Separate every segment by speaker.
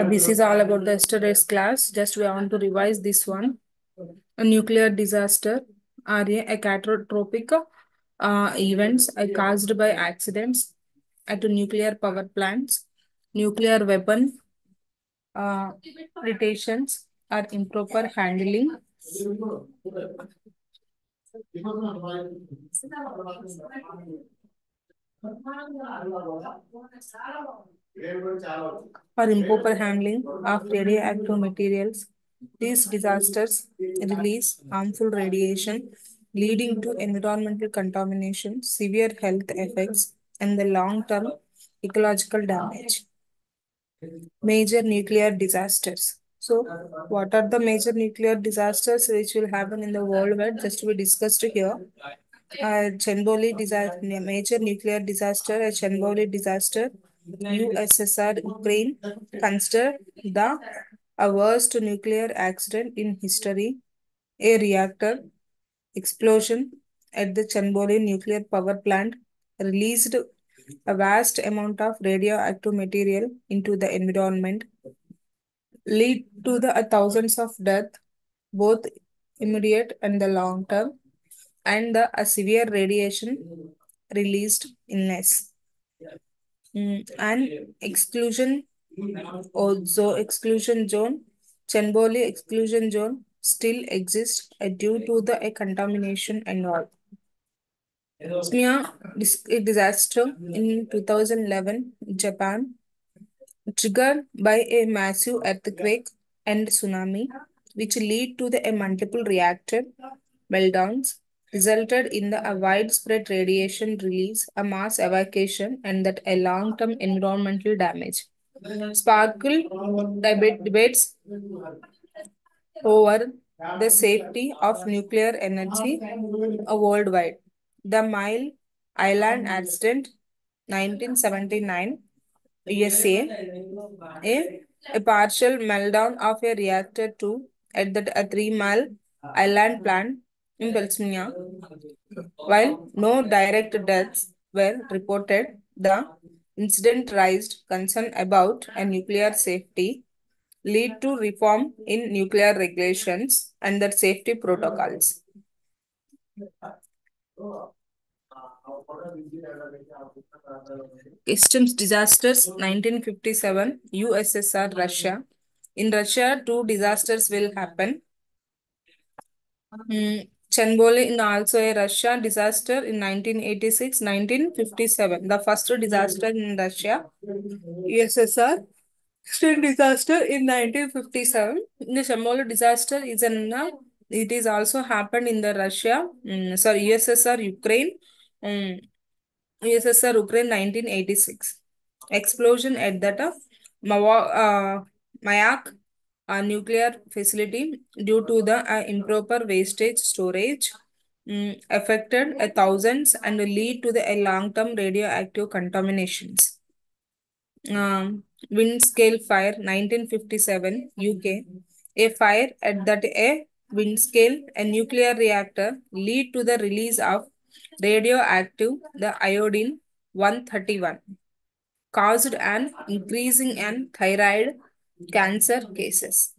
Speaker 1: This is all about the yesterday's class. Just we want to revise this one. A nuclear disaster are a catastrophic events caused by accidents at nuclear power plants, nuclear weapon reputations or improper handling. Or improper handling of radioactive materials. These disasters release harmful radiation, leading to environmental contamination, severe health effects, and the long-term ecological damage. Major nuclear disasters. So, what are the major nuclear disasters which will happen in the world? Just to be discussed here. Chernobyl disaster, major nuclear disaster, a Chernobyl disaster, USSR, Ukraine, considered the worst nuclear accident in history. A reactor explosion at the Chernobyl nuclear power plant released a vast amount of radioactive material into the environment, lead to the thousands of deaths, both immediate and the long term, and the severe radiation released illness. And exclusion also exclusion zone, Chernobyl exclusion zone still exists due to the contamination and all. Tsunamis disaster in 2011 Japan, triggered by a massive earthquake and tsunami, which lead to the multiple reactor meltdowns, resulted in the a widespread radiation release, a mass evacuation, and that a long-term environmental damage. Sparkle debates over the safety of nuclear energy worldwide. The Mile Island accident, 1979, USA, a partial meltdown of a reactor 2 at the 3 Mile Island plant in Pennsylvania. While no direct deaths were reported, the incident raised concern about a nuclear safety, lead to reform in nuclear regulations and the safety protocols. Systems disasters 1957 USSR Russia. In Russia, two disasters will happen. Chernobyl in also a Russia disaster in 1986, 1957. The first disaster in Russia, USSR. Second disaster in 1957. The Chernobyl disaster is it is also happened in the Russia, USSR Ukraine, USSR Ukraine 1986. Explosion at that Mayak nuclear facility due to the improper wastage storage affected thousands and lead to the long-term radioactive contaminations. Wind scale fire 1957 UK. A fire at that a wind scale, a nuclear reactor, lead to the release of radioactive the iodine 131, caused an increasing in thyroid cancer cases.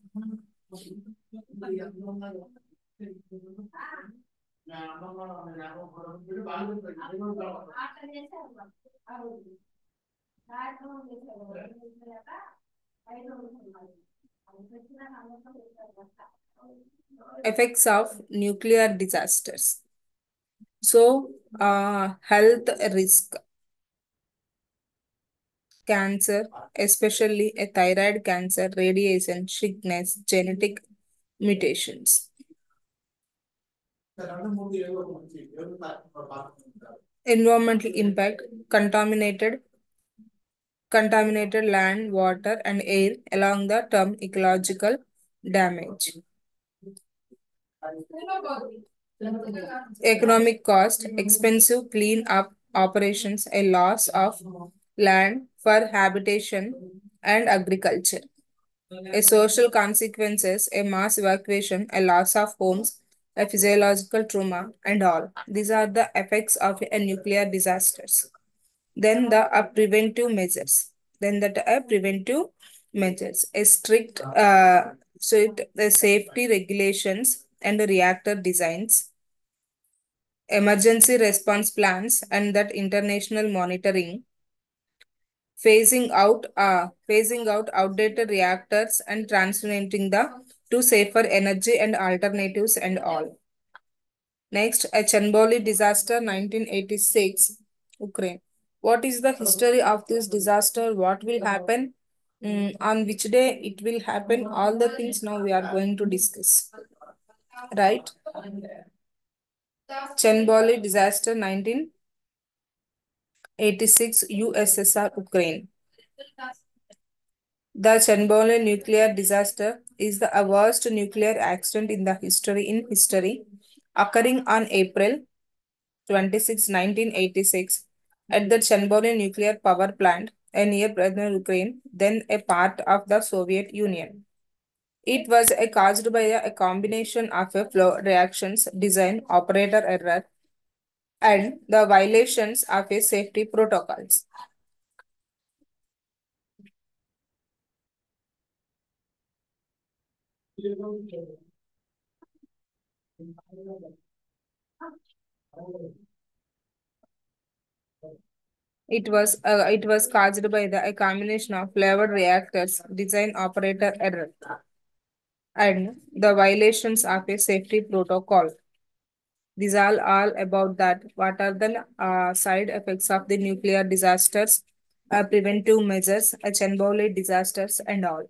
Speaker 1: Effects of nuclear disasters. So, health risk. Cancer, especially a thyroid cancer, radiation, sickness, genetic mutations. Environmental impact, contaminated land, water, and air along the term ecological damage. Economic cost, expensive clean up operations, a loss of land for habitation and agriculture, a social consequences, a mass evacuation, a loss of homes, a physiological trauma, and all. These are the effects of a nuclear disasters. Then the preventive measures. Preventive measures, a strict safety regulations and reactor designs, emergency response plans, and that international monitoring, phasing out outdated reactors and transitioning the to safer energy and alternatives and all. Next, a Chernobyl disaster 1986, Ukraine. What is the history of this disaster? What will happen? On which day it will happen? All the things now we are going to discuss. Right? Chernobyl disaster 1986, USSR, Ukraine. The Chernobyl nuclear disaster is the worst nuclear accident in history, occurring on April 26, 1986, at the Chernobyl nuclear power plant near present Ukraine, then a part of the Soviet Union. It was caused by a combination of a flow reactions, design, operator error, and the violations of a safety protocols. It was caused by a combination of flavored reactors, design operator error, and the violations of a safety protocol. These are all about that. What are the side effects of the nuclear disasters, preventive measures, Chernobyl disasters, and all.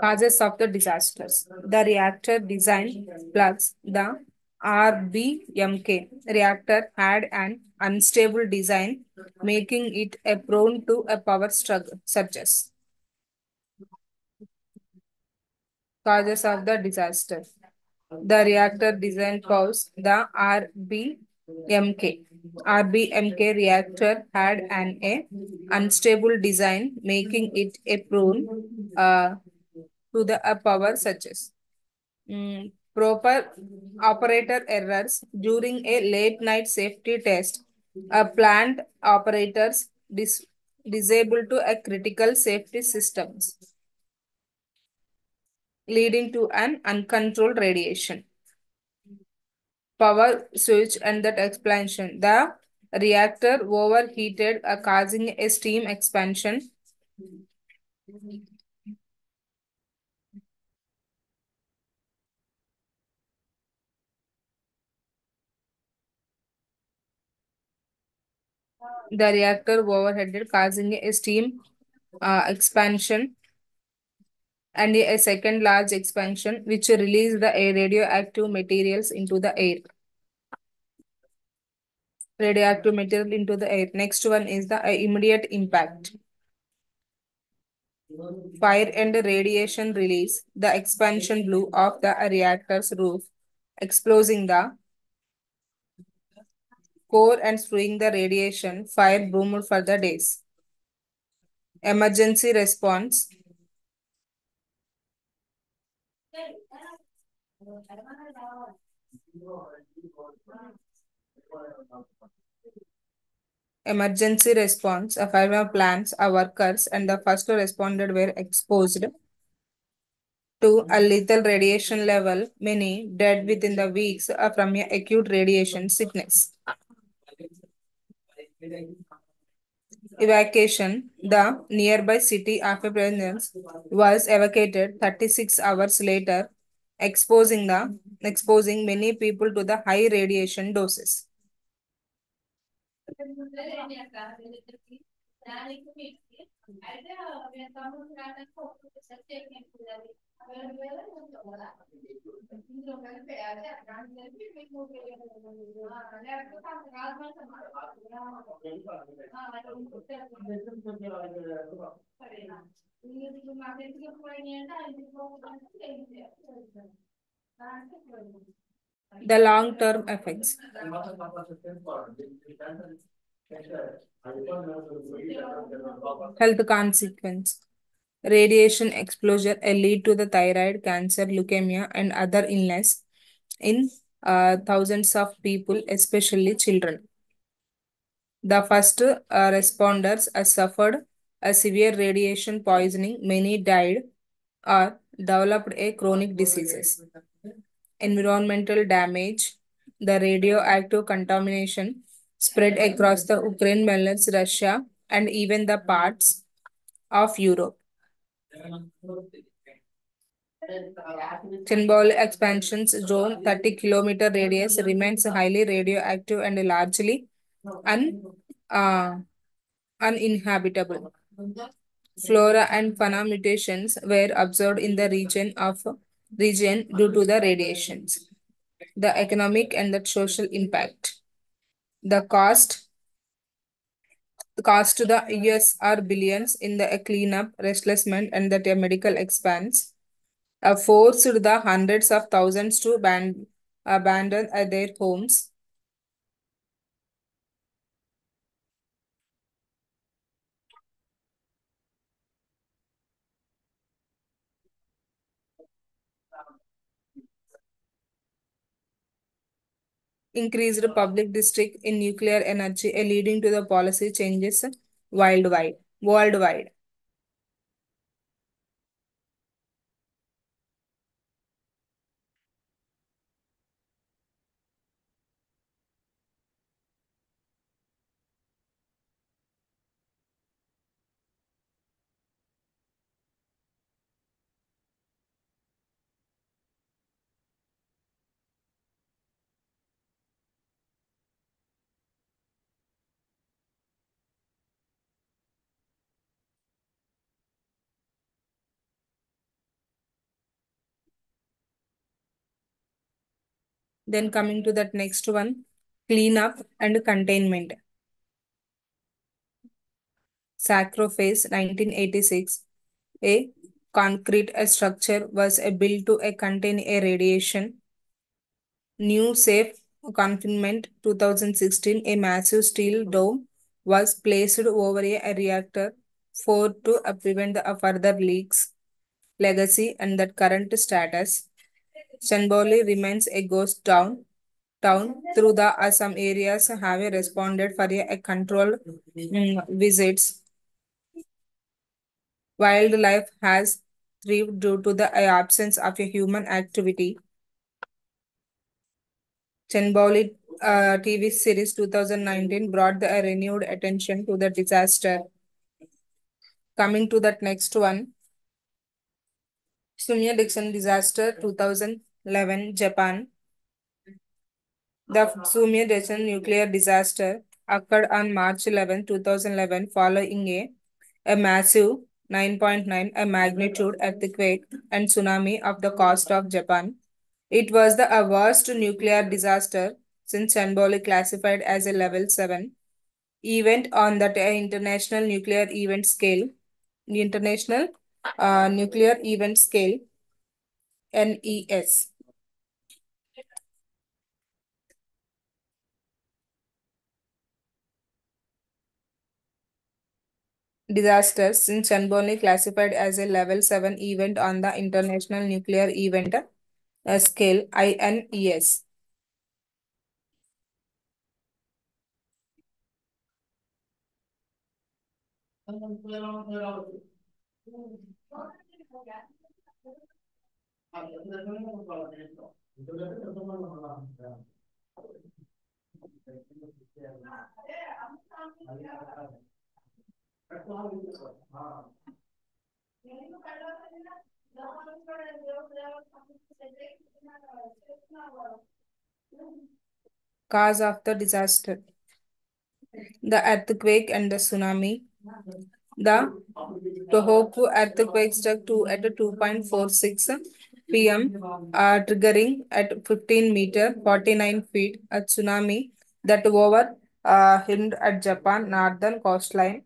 Speaker 1: Causes of the disasters. The reactor design plus the RBMK reactor had an unstable design, making it a prone to a power struggle surges. Causes of the disaster. The reactor design caused the RBMK. RBMK reactor had an unstable design, making it a prone to the power surges. Proper operator errors during a late night safety test. A plant operators disabled to a critical safety systems, leading to an uncontrolled radiation. Power switch and that expansion. The reactor overheated, causing a steam expansion. The reactor overheated, causing a steam expansion and a second large expansion, which released the radioactive materials into the air. Radioactive material into the air. Next one is the immediate impact. Fire and radiation release. The expansion blew off the reactor's roof, exposing the core and spewing the radiation. Fire boomed for the days. Emergency response. Emergency response. Fire plants, workers, and the first responded were exposed to a lethal radiation level, many dead within the weeks from acute radiation sickness. Evacuation. The nearby city of Providence was evacuated 36 hours later exposing many people to the high radiation doses. The long-term effects. Health consequence. Radiation exposure lead to the thyroid cancer, leukemia, and other illness in thousands of people, especially children. The first responders suffered a severe radiation poisoning. Many died or developed a chronic diseases. Environmental damage. The radioactive contamination spread across the Ukraine, Belarus, Russia, and even the parts of Europe. Chernobyl expansion zone 30-kilometer radius remains highly radioactive and largely un, uh, uninhabitable. Flora and fauna mutations were observed in the region due to the radiations. The economic and the social impact. The cost to the US are billions in the cleanup, restlessment, and the medical expense. Forced the hundreds of thousands to abandon their homes. Increased public district in nuclear energy, leading to the policy changes worldwide. Then coming to that next one, cleanup and containment. Sacrifice 1986. A concrete structure was built to contain a radiation. New safe confinement 2016. A massive steel dome was placed over a reactor for to prevent the further leaks. Legacy and that current status. Chanboli remains a ghost town through the some areas have responded for a controlled visits. Wildlife has thrived due to the absence of a human activity. Chenboli TV series 2019 brought the renewed attention to the disaster. Coming to that next one, Sumya Dixon disaster 2011 Japan. The Sumya Dixon nuclear disaster occurred on March 11, 2011 following a massive 9.9 a magnitude earthquake and tsunami of the coast of Japan. It was the worst nuclear disaster since Chernobyl classified as a level 7 event on the international nuclear event scale. International nuclear event scale NES. Disaster since Chernobyl classified as a level 7 event on the international nuclear event scale INES. Cause of the disaster: the earthquake and the tsunami. The Tohoku earthquake struck at 2.46 p.m., triggering at 15 meter 49 feet a tsunami that hit at Japan northern coastline.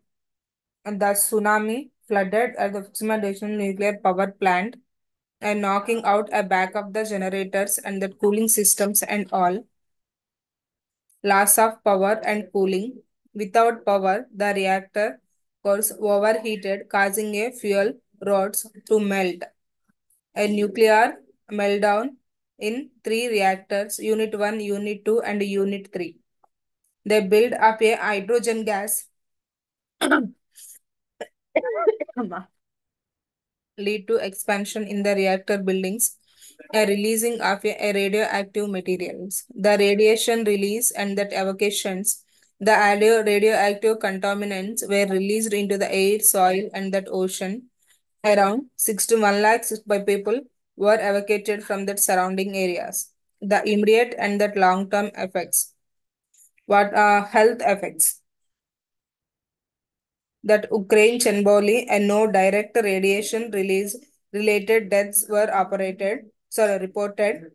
Speaker 1: And the tsunami flooded at the Fukushima National Nuclear Power Plant and knocking out a back of the generators and the cooling systems and all. Loss of power and cooling. Without power, the reactor was overheated, causing a fuel rods to melt. A nuclear meltdown in three reactors, Unit 1, Unit 2, and Unit 3. They build up a hydrogen gas lead to expansion in the reactor buildings, a releasing of a radioactive materials. The radiation release and that evacuations, the radioactive contaminants were released into the air, soil, and that ocean. Around 61 lakhs by people were evacuated from the surrounding areas. The immediate and that long-term effects. What are health effects? That Ukraine Chernobyl and no direct radiation release related deaths were reported.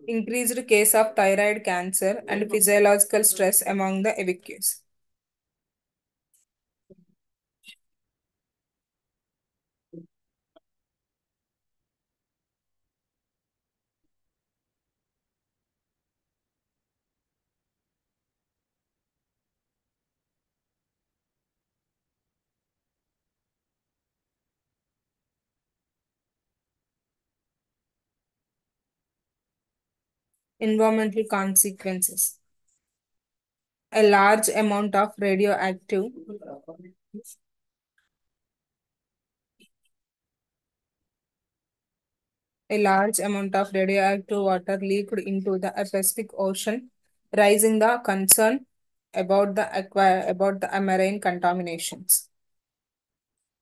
Speaker 1: Increased case of thyroid cancer and physiological stress among the evacuees. Environmental consequences. A large amount of radioactive water leaked into the Pacific Ocean, raising the concern about the marine contaminations.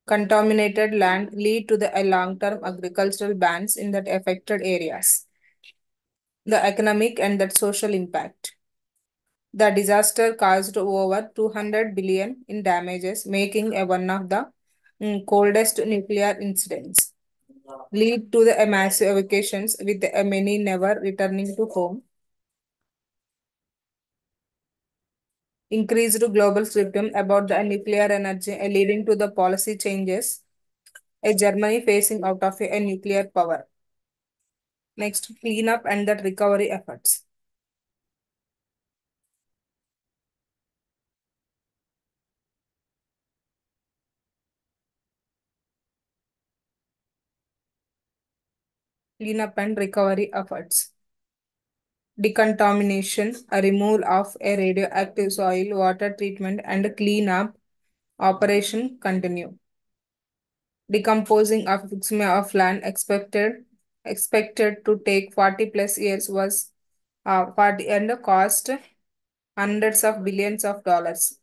Speaker 1: Contaminated land lead to the long-term agricultural bans in that affected areas. The economic and that social impact. The disaster caused over 200 billion in damages, making one of the coldest nuclear incidents. Lead to the massive evacuations with many never returning to home. Increased global scrutiny about the nuclear energy leading to the policy changes. A Germany facing out of a nuclear power. Next, cleanup and that recovery efforts. Cleanup and recovery efforts. Decontamination, a removal of a radioactive soil, water treatment, and cleanup operation continue. Decomposing of land expected to take 40 plus years was 40 and cost hundreds of billions of dollars.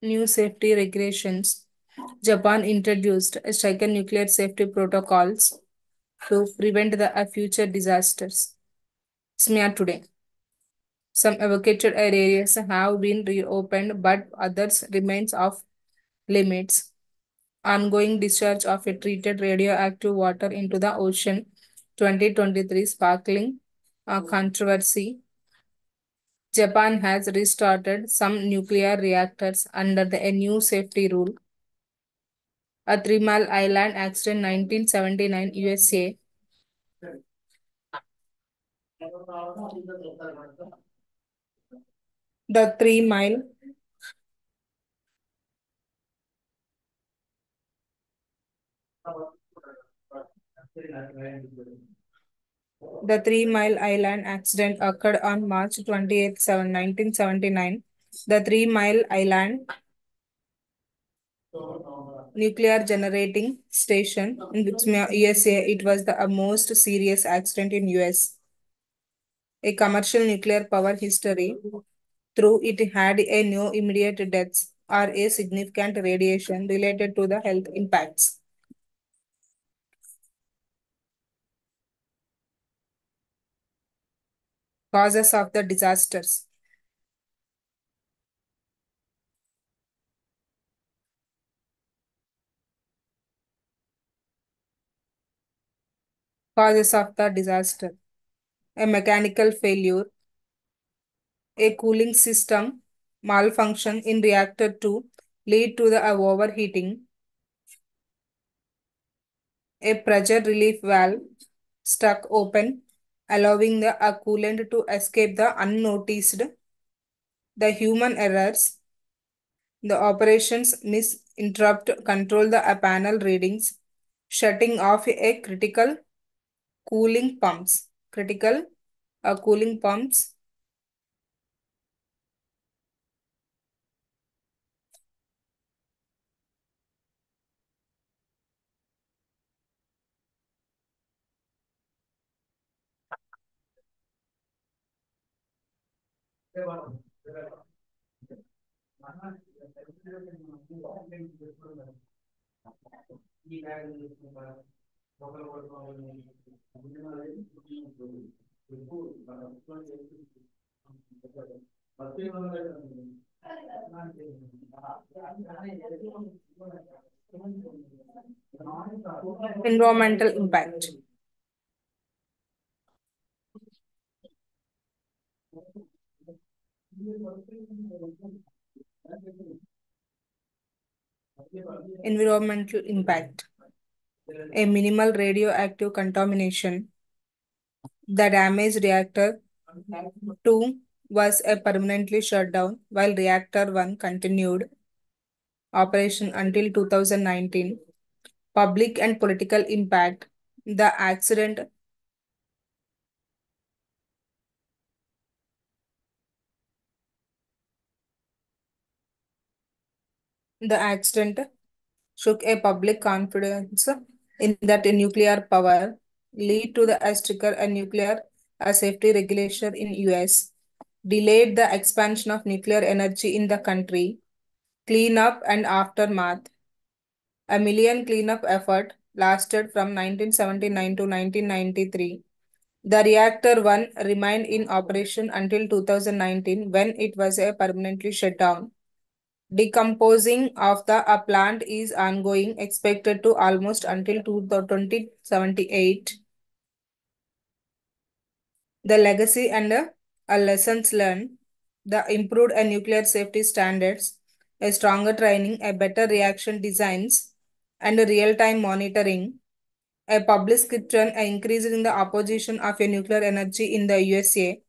Speaker 1: New safety regulations. Japan introduced strict nuclear safety protocols to prevent the future disasters. SMEA today. Some evacuated areas have been reopened, but others remains off limits. Ongoing discharge of a treated radioactive water into the ocean. 2023 sparkling controversy. Japan has restarted some nuclear reactors under the a new safety rule. A 3 Mile Island accident 1979 USA. The 3 Mile The 3 Mile Island accident occurred on March 28, 1979. The 3 Mile Island nuclear generating station in which USA, it was the most serious accident in US. A commercial nuclear power history, through it had a no immediate deaths or a significant radiation related to the health impacts. Causes of the disasters. Causes of the disaster. A mechanical failure, a cooling system malfunction in reactor 2 lead to the overheating, a pressure relief valve stuck open, allowing the coolant to escape the unnoticed, the human errors, the operations misinterrupt control the panel readings, shutting off a critical cooling pumps. Environmental impact. Environmental impact. A minimal radioactive contamination. The damaged reactor 2 was a permanently shut down while reactor 1 continued operation until 2019. Public and political impact. The accident the accident shook a public confidence in that nuclear power, lead to the stricter and nuclear safety regulation in US, delayed the expansion of nuclear energy in the country, cleanup and aftermath. A million cleanup effort lasted from 1979 to 1993. The reactor 1 remained in operation until 2019 when it was permanently shut down. Decomposing of the plant is ongoing, expected to almost until 2078. The legacy and lessons learned, the improved nuclear safety standards, a stronger training, a better reaction designs, and real-time monitoring, a public scription, an increase in the opposition of a nuclear energy in the USA.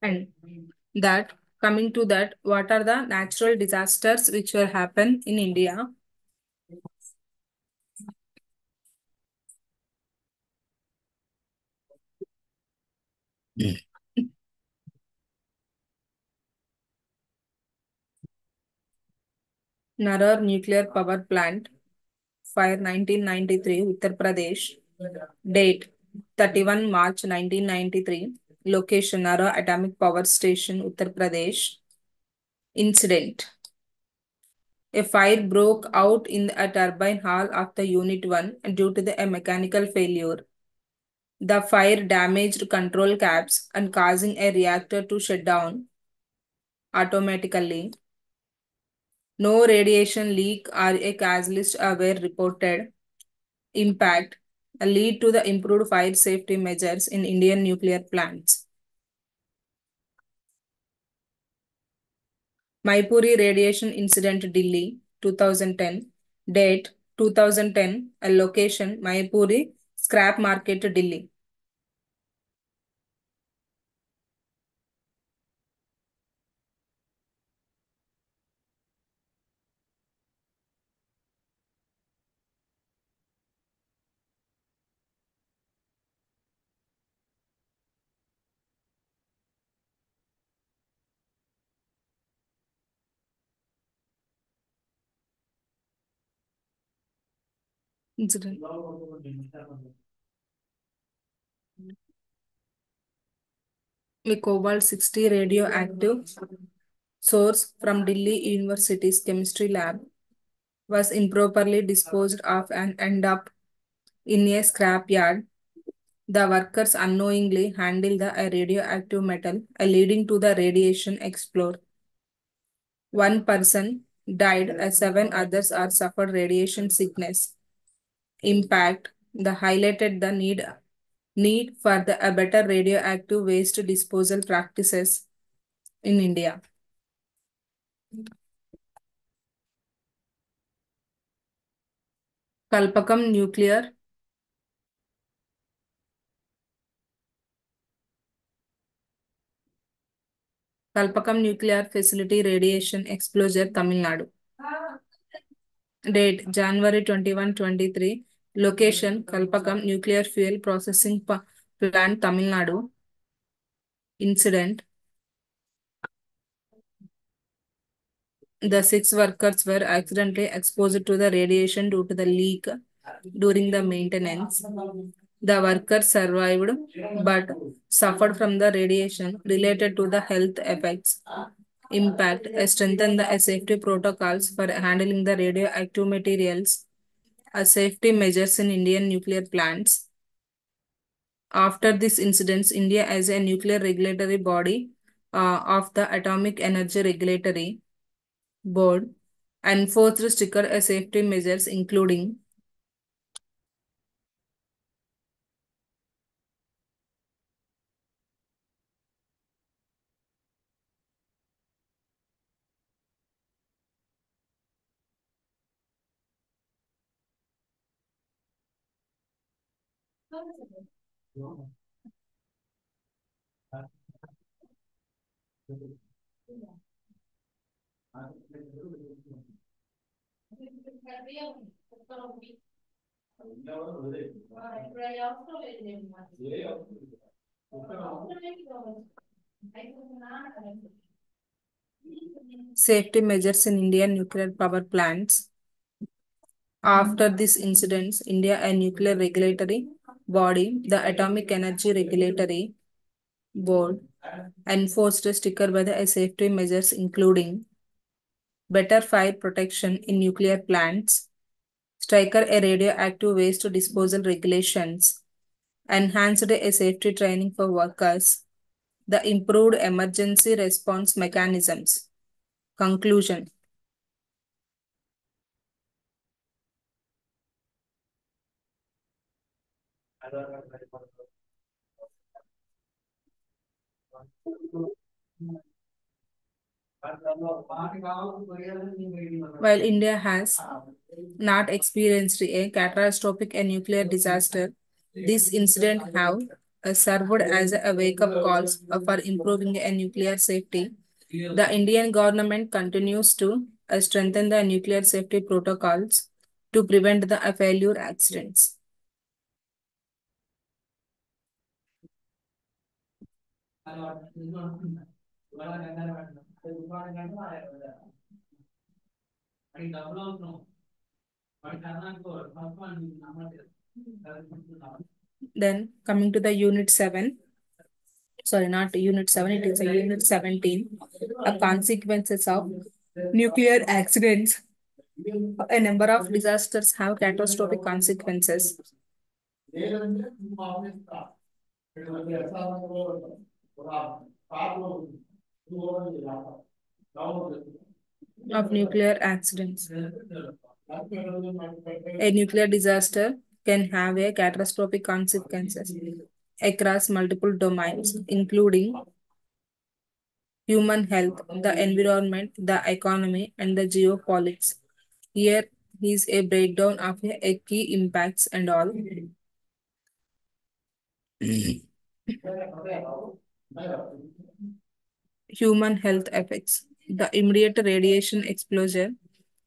Speaker 1: And that coming to that, what are the natural disasters which will happen in India? Narar Nuclear Power Plant, fire 1993, Uttar Pradesh. Date 31 March 1993. Location Narar Atomic Power Station, Uttar Pradesh. Incident. A fire broke out in a turbine hall of the Unit 1 due to a mechanical failure. The fire damaged control cabs and causing a reactor to shut down automatically. No radiation leak or a catalyst were reported. Impact lead to the improved fire safety measures in Indian nuclear plants. Maipuri radiation incident, Delhi, 2010. Date 2010. A location Maipuri scrap market, Delhi. Incident. A cobalt 60 radioactive source from Delhi University's chemistry lab was improperly disposed of and ended up in a scrap yard. The workers unknowingly handled the radioactive metal, leading to the radiation explode. One person died, as seven others are suffered radiation sickness. Impact the highlighted the need for a better radioactive waste disposal practices in India. Kalpakam nuclear Kalpakam nuclear facility radiation exposure, Tamil Nadu. Date January 21, 23. Location Kalpakam nuclear fuel processing plant, Tamil Nadu. Incident. The six workers were accidentally exposed to the radiation due to the leak during the maintenance. The workers survived but suffered from the radiation related to the health effects. Impact strengthen the safety protocols for handling the radioactive materials, safety measures in Indian nuclear plants. After this incident, India as a nuclear regulatory body of the Atomic Energy Regulatory Board enforced stricter safety measures including safety measures in Indian nuclear power plants. After this incident, India, a nuclear regulatory body, the Atomic Energy Regulatory Board, enforced stricter by the safety measures including better fire protection in nuclear plants, stricter a radioactive waste disposal regulations, enhanced a safety training for workers, the improved emergency response mechanisms. Conclusion. While India has not experienced a catastrophic nuclear disaster, this incident have served as a wake-up calls for improving nuclear safety. The Indian government continues to strengthen the nuclear safety protocols to prevent the failure accidents. Then coming to the unit 7, sorry, not unit 7, it is a unit 17, consequences of nuclear accidents. A number of disasters have catastrophic consequences. of nuclear accidents. A nuclear disaster can have a catastrophic consequences across multiple domains, including human health, the environment, the economy, and the geopolitics. Here is a breakdown of a key impacts and all. Human health effects. The immediate radiation exposure.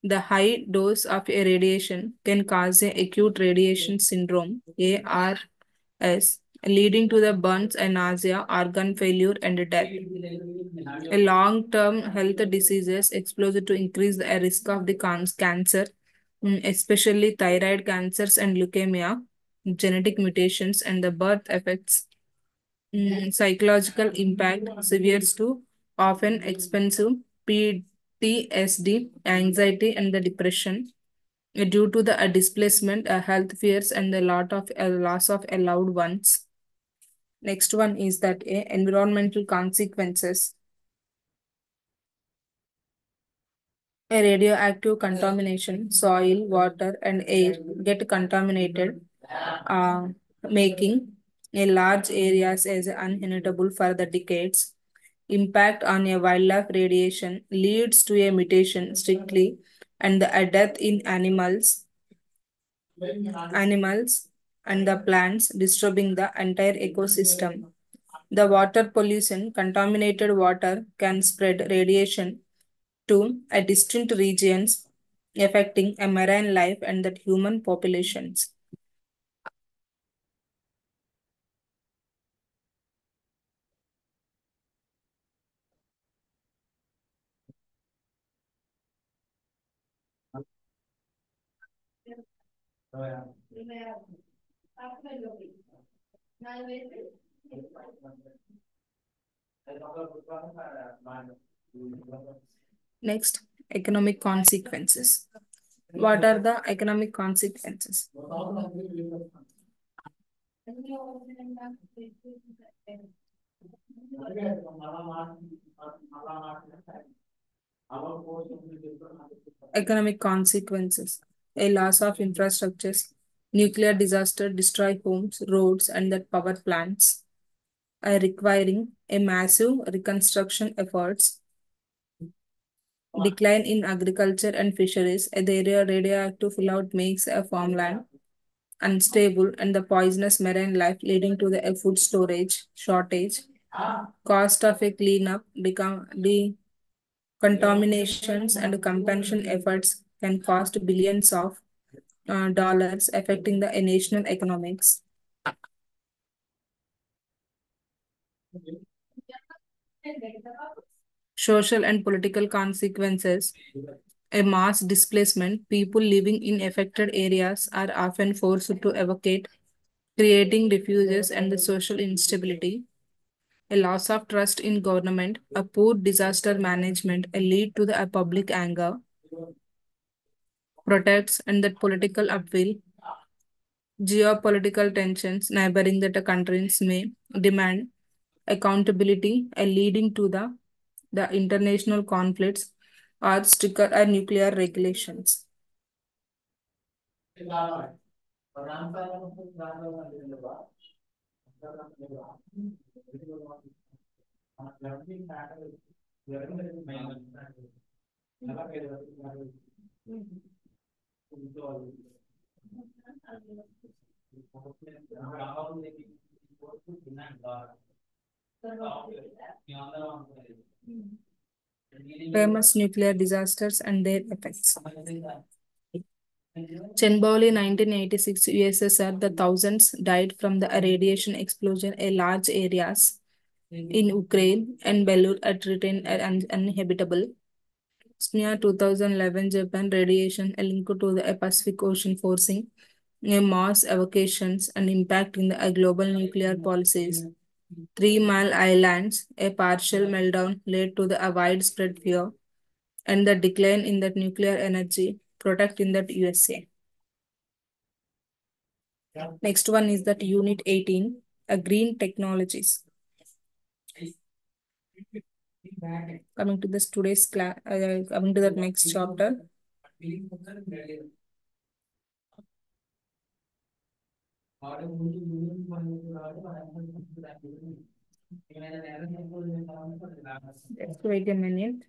Speaker 1: The high dose of a radiation can cause a acute radiation syndrome (ARS), leading to the burns and nausea, organ failure, and death. A long-term health diseases exposed to increase the risk of the cancer, especially thyroid cancers and leukemia, genetic mutations, and the birth effects. Psychological impact, severe to often expensive PTSD, anxiety, and the depression due to the displacement, health fears, and the lot of loss of a loved ones. Next one is that environmental consequences. A radioactive contamination, soil, water, and air get contaminated, uh, making a large areas as uninhabitable for the decades. Impact on a wildlife radiation leads to a mutation strictly and a death in animals and the plants, disturbing the entire ecosystem. The water pollution, contaminated water can spread radiation to a distant regions, affecting a marine life and the human populations. Next, economic consequences. What are the economic consequences? Economic consequences. A loss of infrastructures, nuclear disaster destroy homes, roads, and the power plants, requiring a massive reconstruction efforts. Decline in agriculture and fisheries. The area radioactive fallout makes a farmland unstable and the poisonous marine life, leading to the food storage shortage. Cost of a cleanup, contaminations and compensation efforts can cost billions of dollars, affecting the national economics. Social and political consequences. A mass displacement, people living in affected areas are often forced to evacuate, creating refuges and the social instability. A loss of trust in government, a poor disaster management, a lead to the public anger, protests and the political upheaval, geopolitical tensions, neighboring that countries may demand accountability, leading to the international conflicts or stricter nuclear regulations. Famous nuclear disasters and their effects. Chernobyl 1986 USSR, the thousands died from the radiation explosion in large areas in Ukraine and Belarus at retained uninhabitable. Smear 2011 Japan radiation linked to the Pacific Ocean forcing a mass evacuations and impacting the global nuclear policies. 3 Mile Islands, a partial meltdown led to the widespread fear and the decline in the nuclear energy product in the USA. Next one is that Unit 18, Green Technologies. Coming to this today's class, coming to the next chapter. Just wait a minute.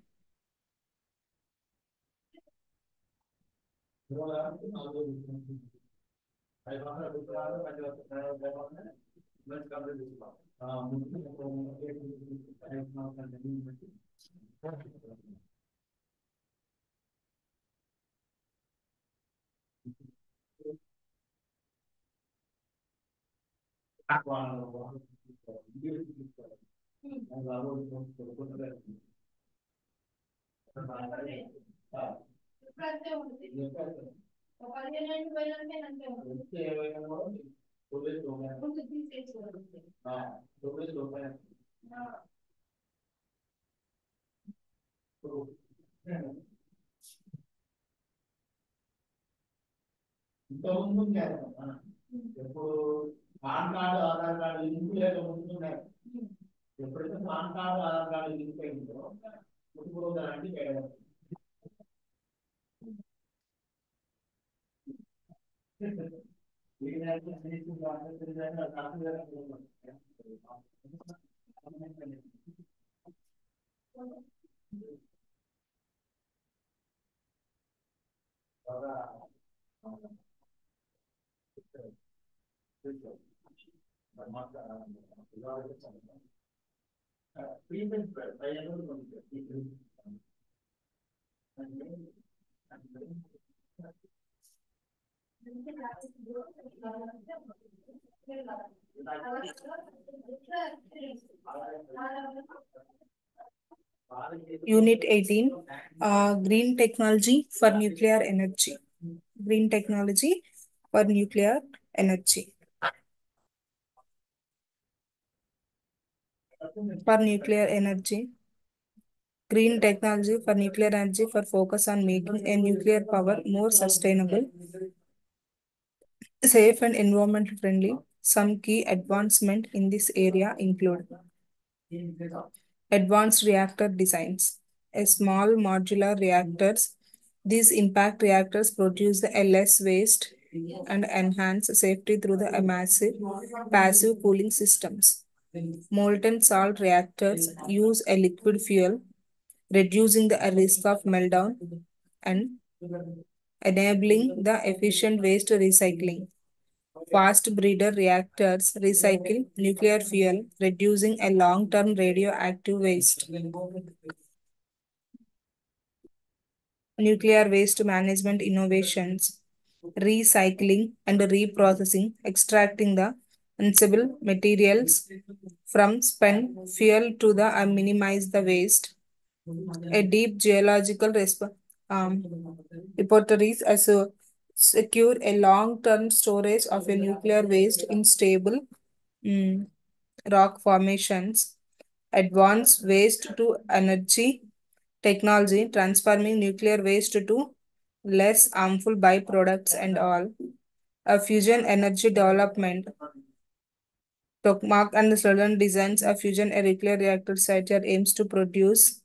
Speaker 1: Unit 18, Green Technology for Nuclear Energy. Green Technology for Nuclear Energy. For nuclear energy. Green technology for nuclear energy for focus on making a nuclear power more sustainable, safe and environmental friendly. Some key advancement in this area include advanced reactor designs. A small modular reactors. These impact reactors produce a less waste and enhance safety through the massive passive cooling systems. Molten salt reactors use a liquid fuel, reducing the risk of meltdown and enabling the efficient waste recycling. Fast breeder reactors recycle nuclear fuel, reducing a long-term radioactive waste. Nuclear waste management innovations, recycling and reprocessing, extracting the unusable materials from spent fuel to the minimize the waste. A deep geological repositories as a secure a long-term storage of a nuclear waste in stable mm, rock formations, advanced waste to energy technology, transforming nuclear waste to less harmful byproducts and all. A fusion energy development. Tokmak and Southern designs a fusion a nuclear reactor site that aims to produce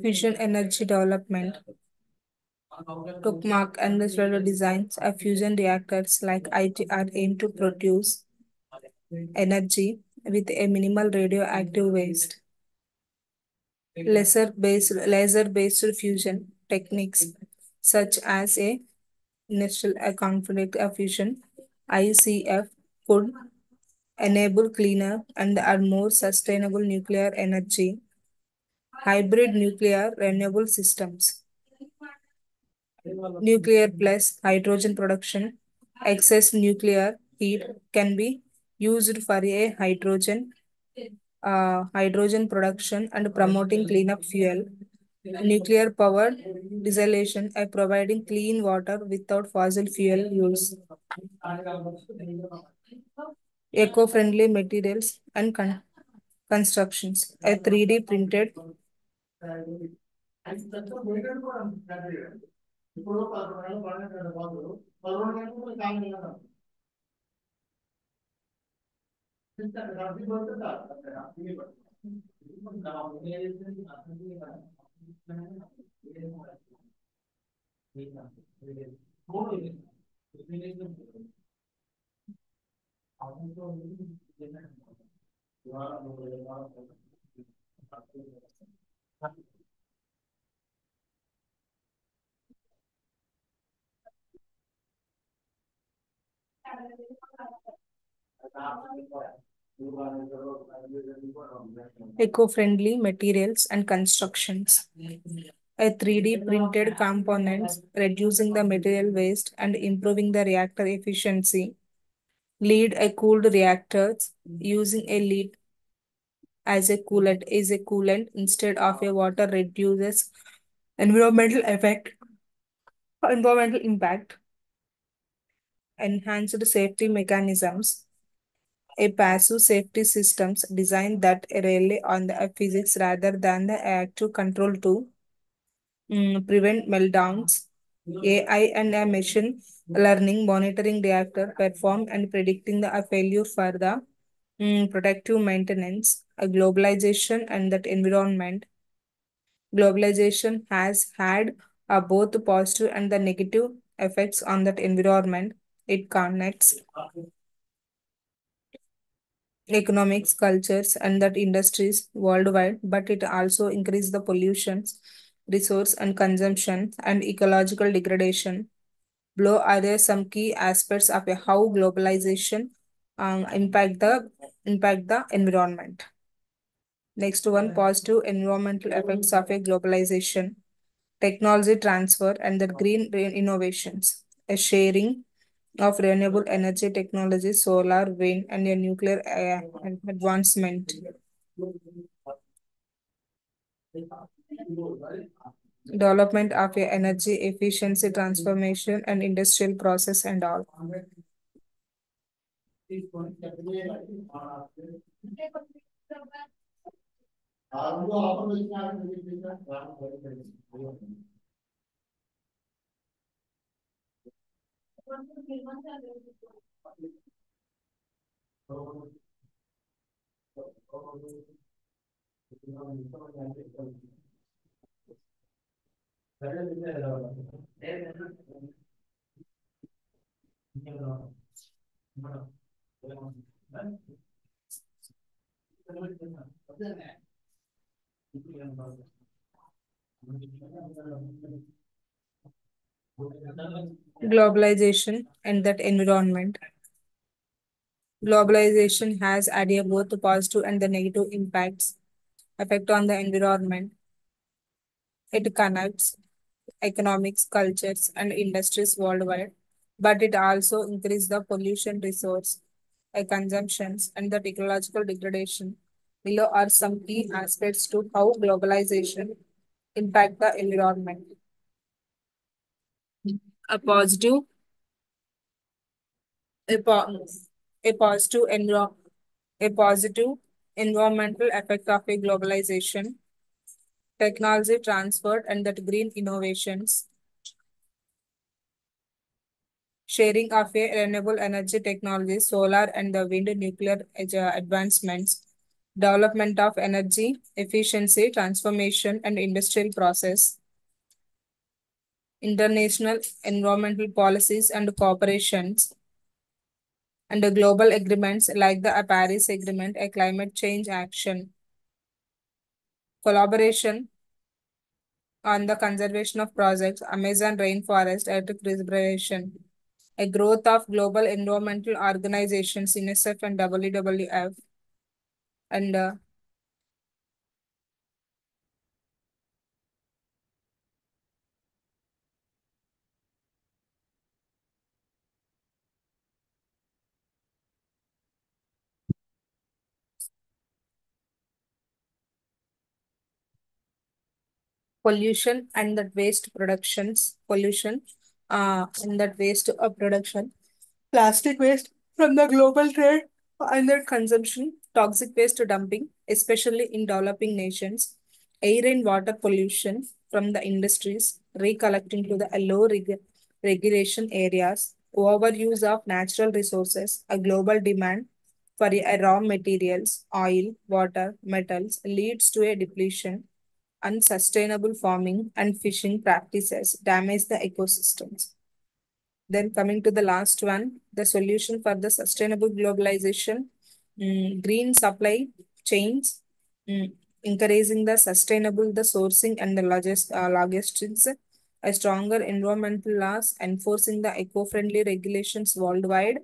Speaker 1: fusion energy development. Tokamak and the Schroeder designs of fusion reactors like ITR aim to produce energy with a minimal radioactive waste. Laser-based fusion techniques such as a inertial conflict fusion (ICF) could enable cleaner and are more sustainable nuclear energy. Hybrid nuclear renewable systems. Nuclear plus hydrogen production. Excess nuclear heat can be used for a hydrogen production and promoting cleanup fuel. Nuclear powered desalination by providing clean water without fossil fuel use. Eco-friendly materials and constructions. A 3D printed eco-friendly materials and constructions. A 3D printed components, reducing the material waste and improving the reactor efficiency. Lead a cooled reactors using a lead as a coolant instead of a water reduces environmental effect environmental impact. Enhanced safety mechanisms. A passive safety systems designed that rely on the physics rather than the active control to prevent meltdowns. AI and a machine learning monitoring reactor perform and predicting the failure for the protective maintenance. A globalization and that environment. Globalization has had both positive and the negative effects on that environment. It connects economics, cultures, and that industries worldwide, but it also increases the pollutions, resource and consumption, and ecological degradation. Below are there some key aspects of how globalization impact the environment. Next one, positive environmental effects of a globalization, technology transfer, and the innovations. A sharing of renewable energy technology, solar, wind, and a nuclear advancement. Development of a energy efficiency transformation and industrial process and all. Globalization and that environment. Globalization has added both the positive and the negative impacts effect on the environment. It connects economics, cultures, and industries worldwide, but it also increases the pollution resource, consumptions, and the ecological degradation. Below are some key aspects to how globalization impact the environment. A positive, a, po- a positive a positive environmental effect of a globalization, technology transferred and that green innovations, sharing of a renewable energy technology, solar and the wind nuclear advancements, development of energy efficiency, transformation and industrial process, international environmental policies and cooperations, and the global agreements like the Paris Agreement, a climate change action, collaboration on the conservation of projects, Amazon rainforest, earth preservation, a growth of global environmental organizations, UNICEF and WWF, and pollution and that waste productions, pollution and that waste of production, plastic waste from the global trade and their consumption, toxic waste dumping, especially in developing nations, air and water pollution from the industries, recollecting to the regulation areas, overuse of natural resources, a global demand for raw materials, oil, water, metals leads to a depletion. Unsustainable farming and fishing practices damage the ecosystems. Then coming to the last one, the solution for the sustainable globalization, green supply chains, mm, encouraging the sustainable the sourcing and the logistics, a stronger environmental laws, enforcing the eco-friendly regulations worldwide,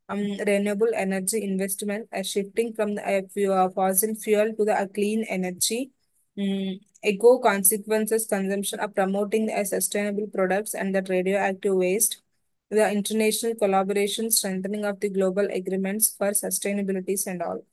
Speaker 1: renewable energy investment, shifting from the fossil fuel to the clean energy, eco consequences consumption of promoting sustainable products and that radioactive waste, the international collaboration, strengthening of the global agreements for sustainabilities and all.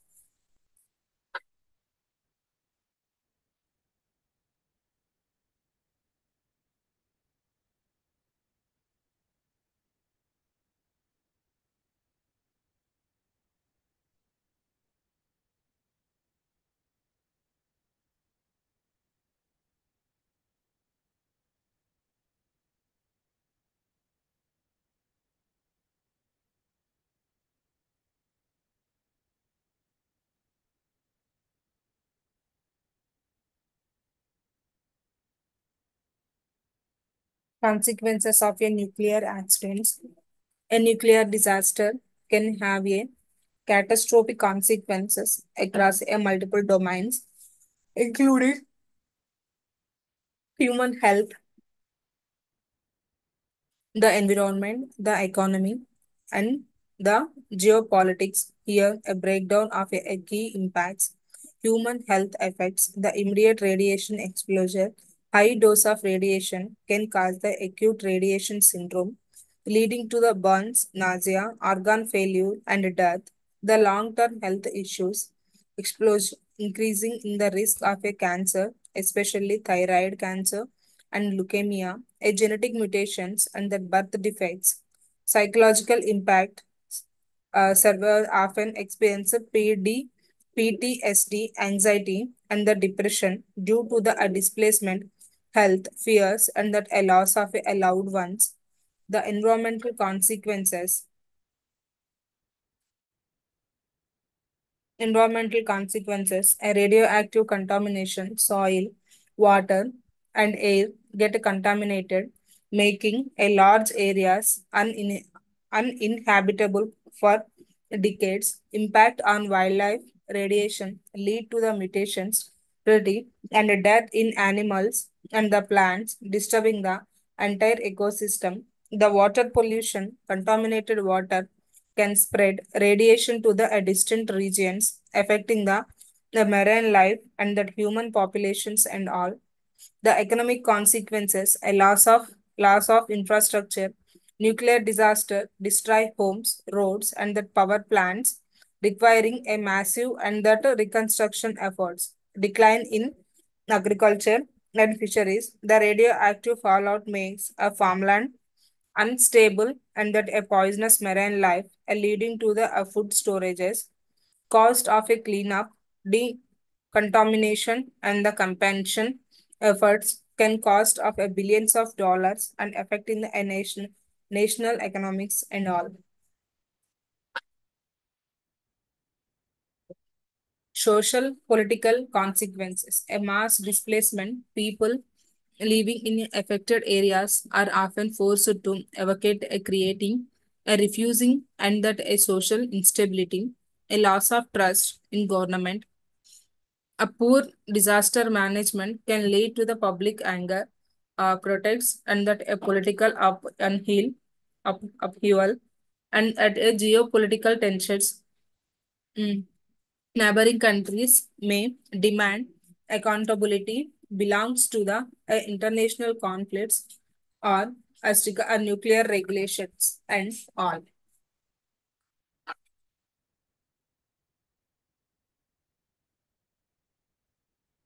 Speaker 1: Consequences of a nuclear accident. A nuclear disaster can have a catastrophic consequences across a multiple domains, including human health, the environment, the economy, and the geopolitics. Here, a breakdown of a key impacts. Human health effects, the immediate radiation exposure. High dose of radiation can cause the acute radiation syndrome, leading to the burns, nausea, organ failure, and death. The long-term health issues, explosion, increasing in the risk of a cancer, especially thyroid cancer and leukemia, a genetic mutations and the birth defects, psychological impact. Survivors often experience PTSD, anxiety, and the depression due to the displacement, health fears, and that a loss of a loved ones. The environmental consequences. Environmental consequences, a radioactive contamination, soil, water, and air get contaminated, making a large areas uninhabitable for decades. Impact on wildlife, radiation lead to the mutations, fertility, and death in animals and the plants, disturbing the entire ecosystem. The water pollution, contaminated water can spread radiation to the distant regions, affecting the marine life and the human populations and all. The economic consequences, a loss of infrastructure, nuclear disaster, destroy homes, roads, and the power plants, requiring a massive and that reconstruction efforts. Decline in agriculture and fisheries, the radioactive fallout makes a farmland unstable and that a poisonous marine life, leading to the food storages, cost of a cleanup, decontamination, and the compensation efforts can cost of a billions of dollars and affecting the national economics and all. Social political consequences. A mass displacement, people living in affected areas are often forced to evacuate, creating a refusing and that a social instability, a loss of trust in government, a poor disaster management can lead to the public anger, protests, and that a political upheaval, and at a geopolitical tensions. mm, Neighboring countries may demand accountability belongs to the international conflicts or nuclear regulations and all.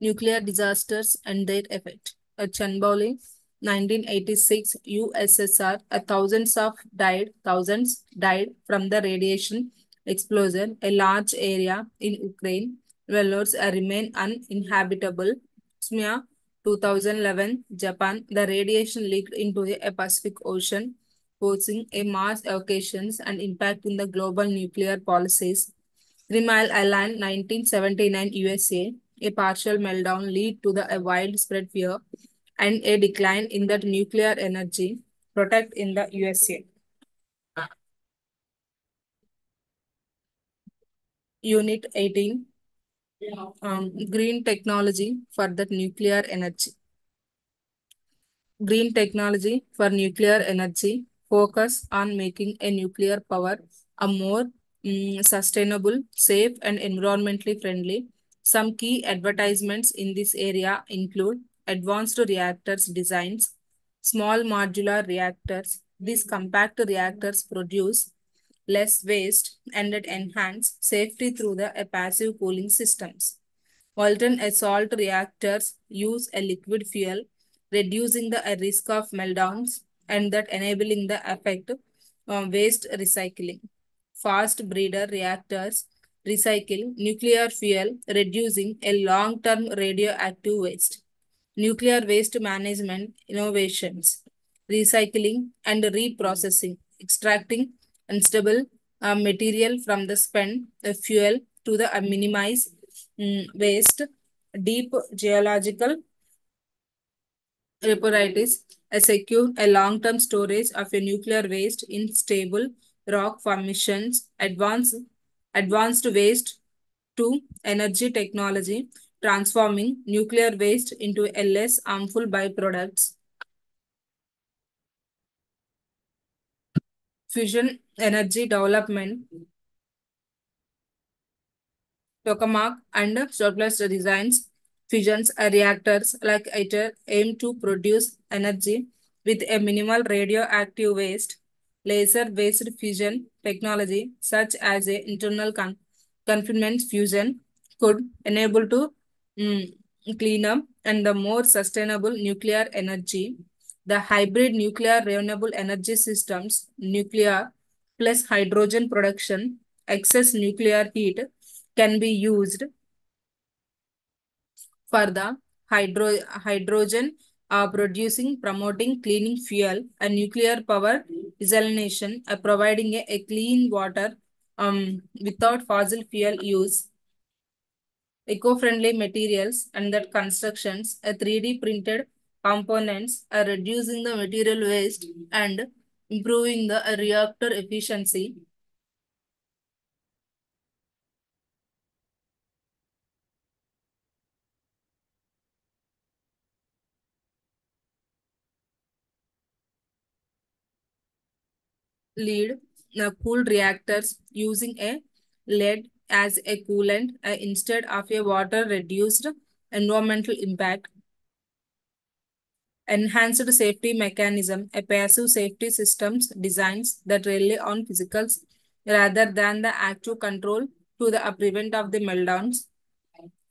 Speaker 1: Nuclear disasters and their effect. Chanboli, 1986, USSR. Thousands died from the radiation explosion. A large area in Ukraine, Velours remain uninhabitable. Smia, 2011, Japan. The radiation leaked into the Pacific Ocean, posing a mass occasions and impacting the global nuclear policies. Remile Island, 1979, USA. A partial meltdown lead to a widespread fear and a decline in the nuclear energy protect in the USA. Unit 18, Green Technology for the Nuclear Energy. Green technology for nuclear energy focus on making a nuclear power a more sustainable, safe, and environmentally friendly. Some key advertisements in this area include advanced reactors designs, small modular reactors. These compact reactors produce less waste and it enhance safety through the passive cooling systems. Molten salt reactors use a liquid fuel, reducing the risk of meltdowns and that enabling the effect waste recycling. Fast breeder reactors recycle nuclear fuel, reducing a long-term radioactive waste. Nuclear waste management innovations, recycling and reprocessing, extracting unstable material from the spent fuel to the minimize waste, deep geological repositories, a secure a long-term storage of a nuclear waste in stable rock formations, advanced waste to energy technology, transforming nuclear waste into a less harmful byproducts. Fusion energy development, tokamak and surplus designs, fusions reactors like ITER aim to produce energy with a minimal radioactive waste. Laser-based fusion technology, such as a internal confinement fusion, could enable to mm, cleaner and the more sustainable nuclear energy. The hybrid nuclear renewable energy systems, nuclear plus hydrogen production, excess nuclear heat can be used for the hydrogen producing, promoting cleaning fuel, and nuclear power desalination, providing a clean water without fossil fuel use. Eco-friendly materials and that constructions, 3D printed components are reducing the material waste and improving the reactor efficiency. Lead cooled reactors using a lead as a coolant instead of a water reduced environmental impact. Enhanced safety mechanism, a passive safety systems designs that rely on physicals rather than the active control to the prevent of the meltdowns.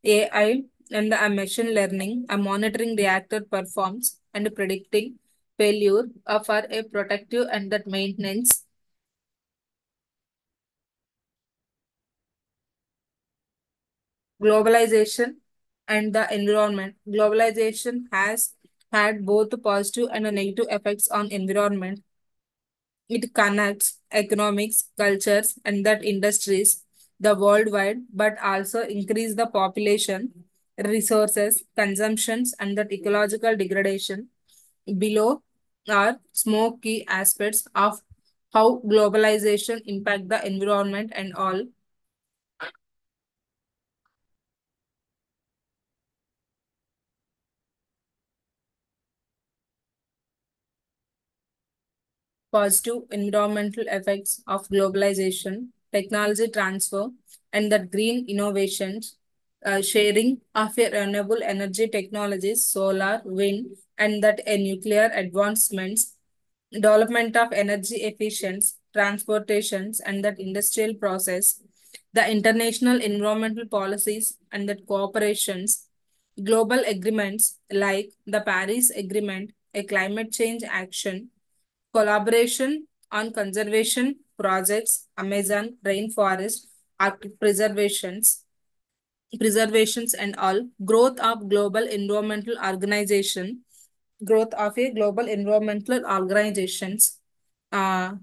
Speaker 1: AI and the machine learning, a monitoring reactor performs and predicting failure for a protective and that maintenance. Globalization and the environment. Globalization has had both positive and negative effects on environment. It connects economics, cultures, and that industries the worldwide, but also increase the population, resources, consumptions, and that ecological degradation. Below are some key aspects of how globalization impact the environment and all. Positive environmental effects of globalization, technology transfer, and the green innovations, sharing of a renewable energy technologies, solar, wind, and that a nuclear advancements, development of energy efficiency, transportations, and that industrial process, the international environmental policies and that cooperations, Global agreements like the Paris Agreement, a climate change action, collaboration on conservation projects, Amazon rainforest, Arctic preservations and all, growth of a global environmental organizations, uh,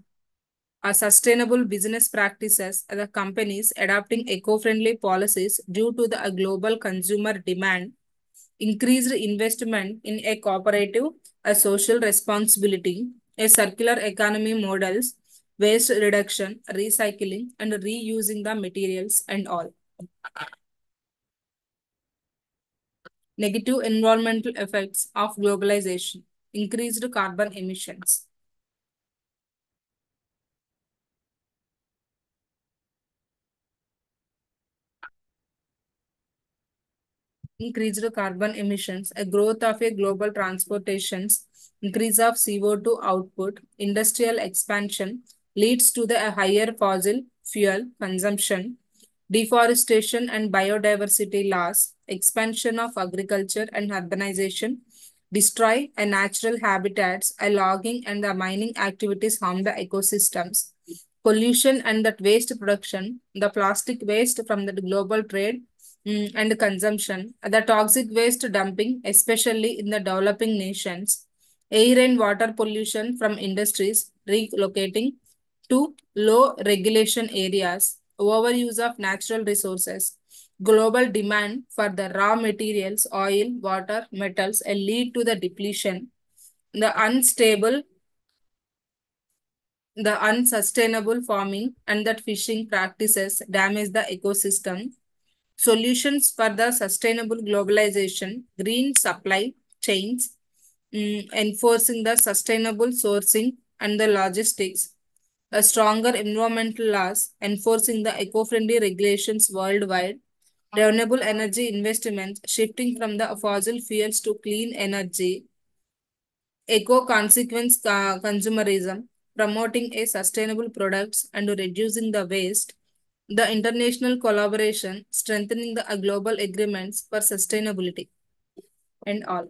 Speaker 1: sustainable business practices, the companies adopting eco-friendly policies due to the global consumer demand, increased investment in a cooperative, a social responsibility, a circular economy models, waste reduction, recycling, and reusing the materials and all. Negative environmental effects of globalization, increased carbon emissions. Increased carbon emissions, a growth of a global transportations, increase of CO2 output, industrial expansion leads to the higher fossil fuel consumption, deforestation and biodiversity loss, expansion of agriculture and urbanization, destroy a natural habitats, a logging and the mining activities harm the ecosystems, pollution and that waste production, the plastic waste from the global trade and consumption, the toxic waste dumping, especially in the developing nations, air and water pollution from industries relocating to low regulation areas, overuse of natural resources, global demand for the raw materials, oil, water, metals, and lead to the depletion, the unsustainable farming and that fishing practices damage the ecosystem. Solutions for the sustainable globalization, green supply chains, enforcing the sustainable sourcing and the logistics, a stronger environmental laws, enforcing the eco-friendly regulations worldwide, renewable energy investments, shifting from the fossil fuels to clean energy, eco-consequence consumerism, promoting a sustainable products and reducing the waste, the international collaboration, strengthening the global agreements for sustainability and all.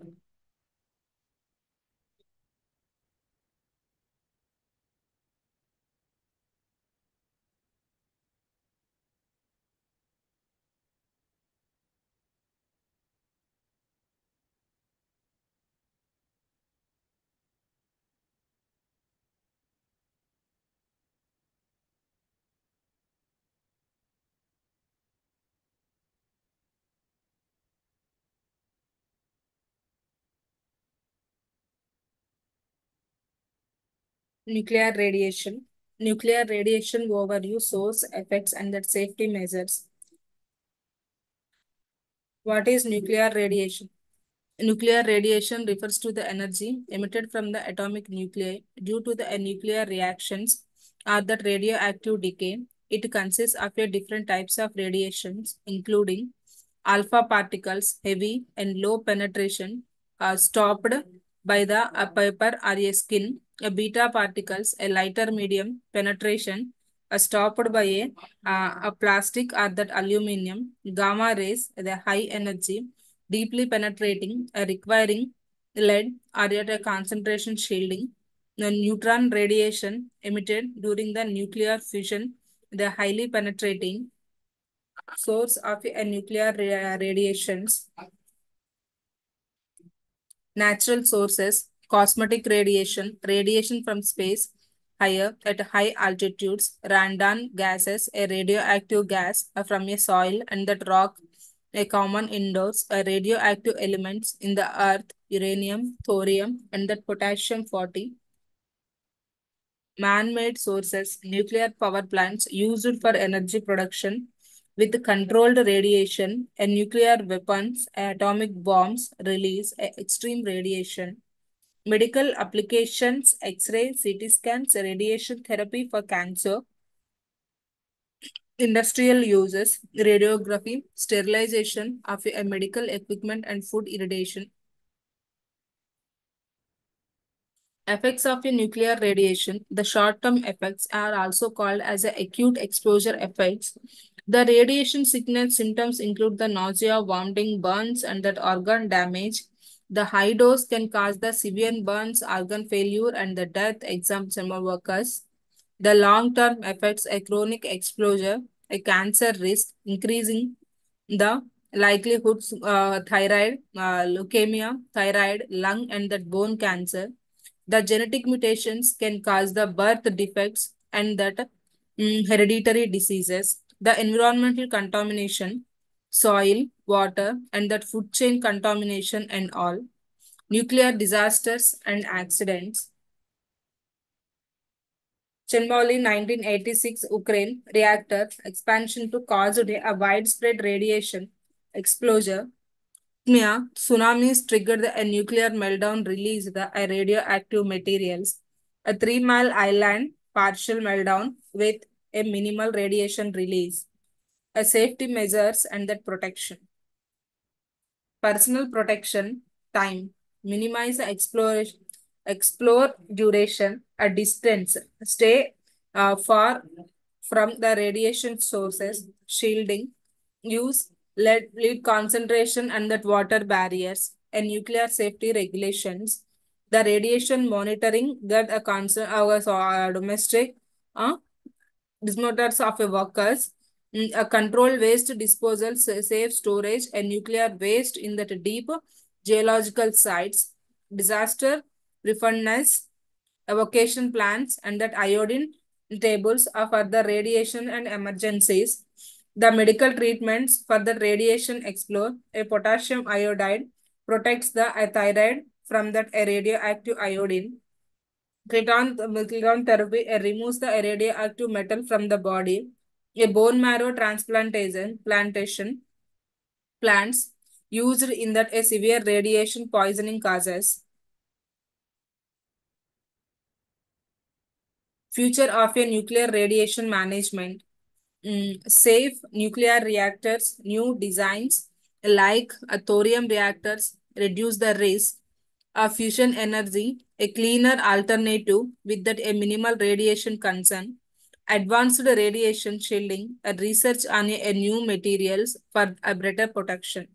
Speaker 1: Nuclear radiation. Nuclear radiation overview, source, effects, and that safety measures. What is nuclear radiation? Nuclear radiation refers to the energy emitted from the atomic nuclei due to the nuclear reactions or that radioactive decay. It consists of a different types of radiations, including alpha particles, heavy and low penetration, are stopped by the paper or a skin. A beta particles, a lighter medium penetration, are stopped by a plastic or that aluminum. Gamma rays, the high energy deeply penetrating, requiring lead or at a concentration shielding. The neutron radiation emitted during the nuclear fission, the highly penetrating source of a nuclear radiations. Natural sources, cosmetic radiation, radiation from space, higher at high altitudes, radon gases, a radioactive gas from a soil and that rock, a common indoors, radioactive elements in the earth, uranium, thorium, and that potassium 40. Man-made sources, nuclear power plants used for energy production with controlled radiation and nuclear weapons, atomic bombs release extreme radiation. Medical applications, X-ray, CT scans, radiation therapy for cancer, industrial uses, radiography, sterilization of a medical equipment and food irradiation. Effects of a nuclear radiation. The short-term effects are also called as a acute exposure effects. The radiation sickness symptoms include the nausea, vomiting, burns, and that organ damage. The high dose can cause the severe burns, organ failure, and the death, example workers. The long-term effects, a chronic exposure, a cancer risk, increasing the likelihoods, thyroid, leukemia, thyroid, lung, and that bone cancer. The genetic mutations can cause the birth defects and that hereditary diseases. The environmental contamination, soil, water, and that food chain contamination and all. Nuclear disasters and accidents. Chernobyl 1986 Ukraine reactor expansion to cause a widespread radiation exposure. Yeah, tsunamis triggered a nuclear meltdown, released the radioactive materials. A 3 mile island partial meltdown with a minimal radiation release. A safety measures and that protection. Personal protection time. Minimize the exploration, explore duration, a distance. Stay far from the radiation sources. Shielding. Use lead concentration and that water barriers and nuclear safety regulations. The radiation monitoring that a concern our domestic uh, dismotors of a workers, a controlled waste disposal, safe storage, and nuclear waste in that deep geological sites, disaster preparedness, evacuation plans, and that iodine tables are for the radiation and emergencies. The medical treatments for the radiation explore a potassium iodide protects the thyroid from that radioactive iodine. Kryton therapy removes the radioactive metal from the body. A bone marrow plantation plants used in that a severe radiation poisoning causes. Future of a nuclear radiation management. Safe nuclear reactors, new designs like thorium reactors reduce the risk of fusion energy, a cleaner alternative with that a minimal radiation concern, advanced radiation shielding, a research on a new materials for a better protection.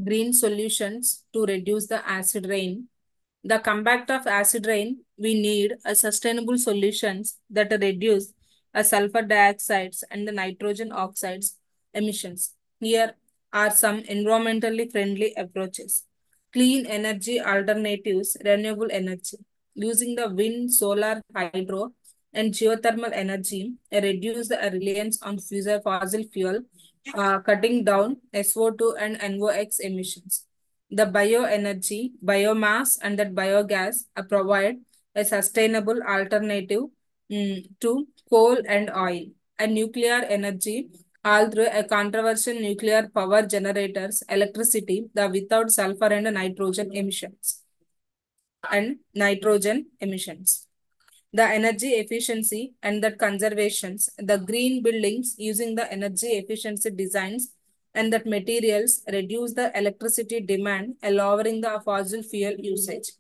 Speaker 1: Green solutions to reduce the acid rain. The combat of acid rain, we need a sustainable solutions that reduce sulfur dioxides and the nitrogen oxides emissions. Here are some environmentally friendly approaches. Clean energy alternatives, renewable energy. Using the wind, solar, hydro, and geothermal energy, reduce the reliance on fossil fuel, cutting down SO2 and NOx emissions. The bioenergy, biomass, and that biogas provide a sustainable alternative to coal and oil. And nuclear energy, although a controversial nuclear power generators electricity the without sulfur and nitrogen emissions. The energy efficiency and the conservations, the green buildings using the energy efficiency designs and that materials reduce the electricity demand, lowering the fossil fuel usage.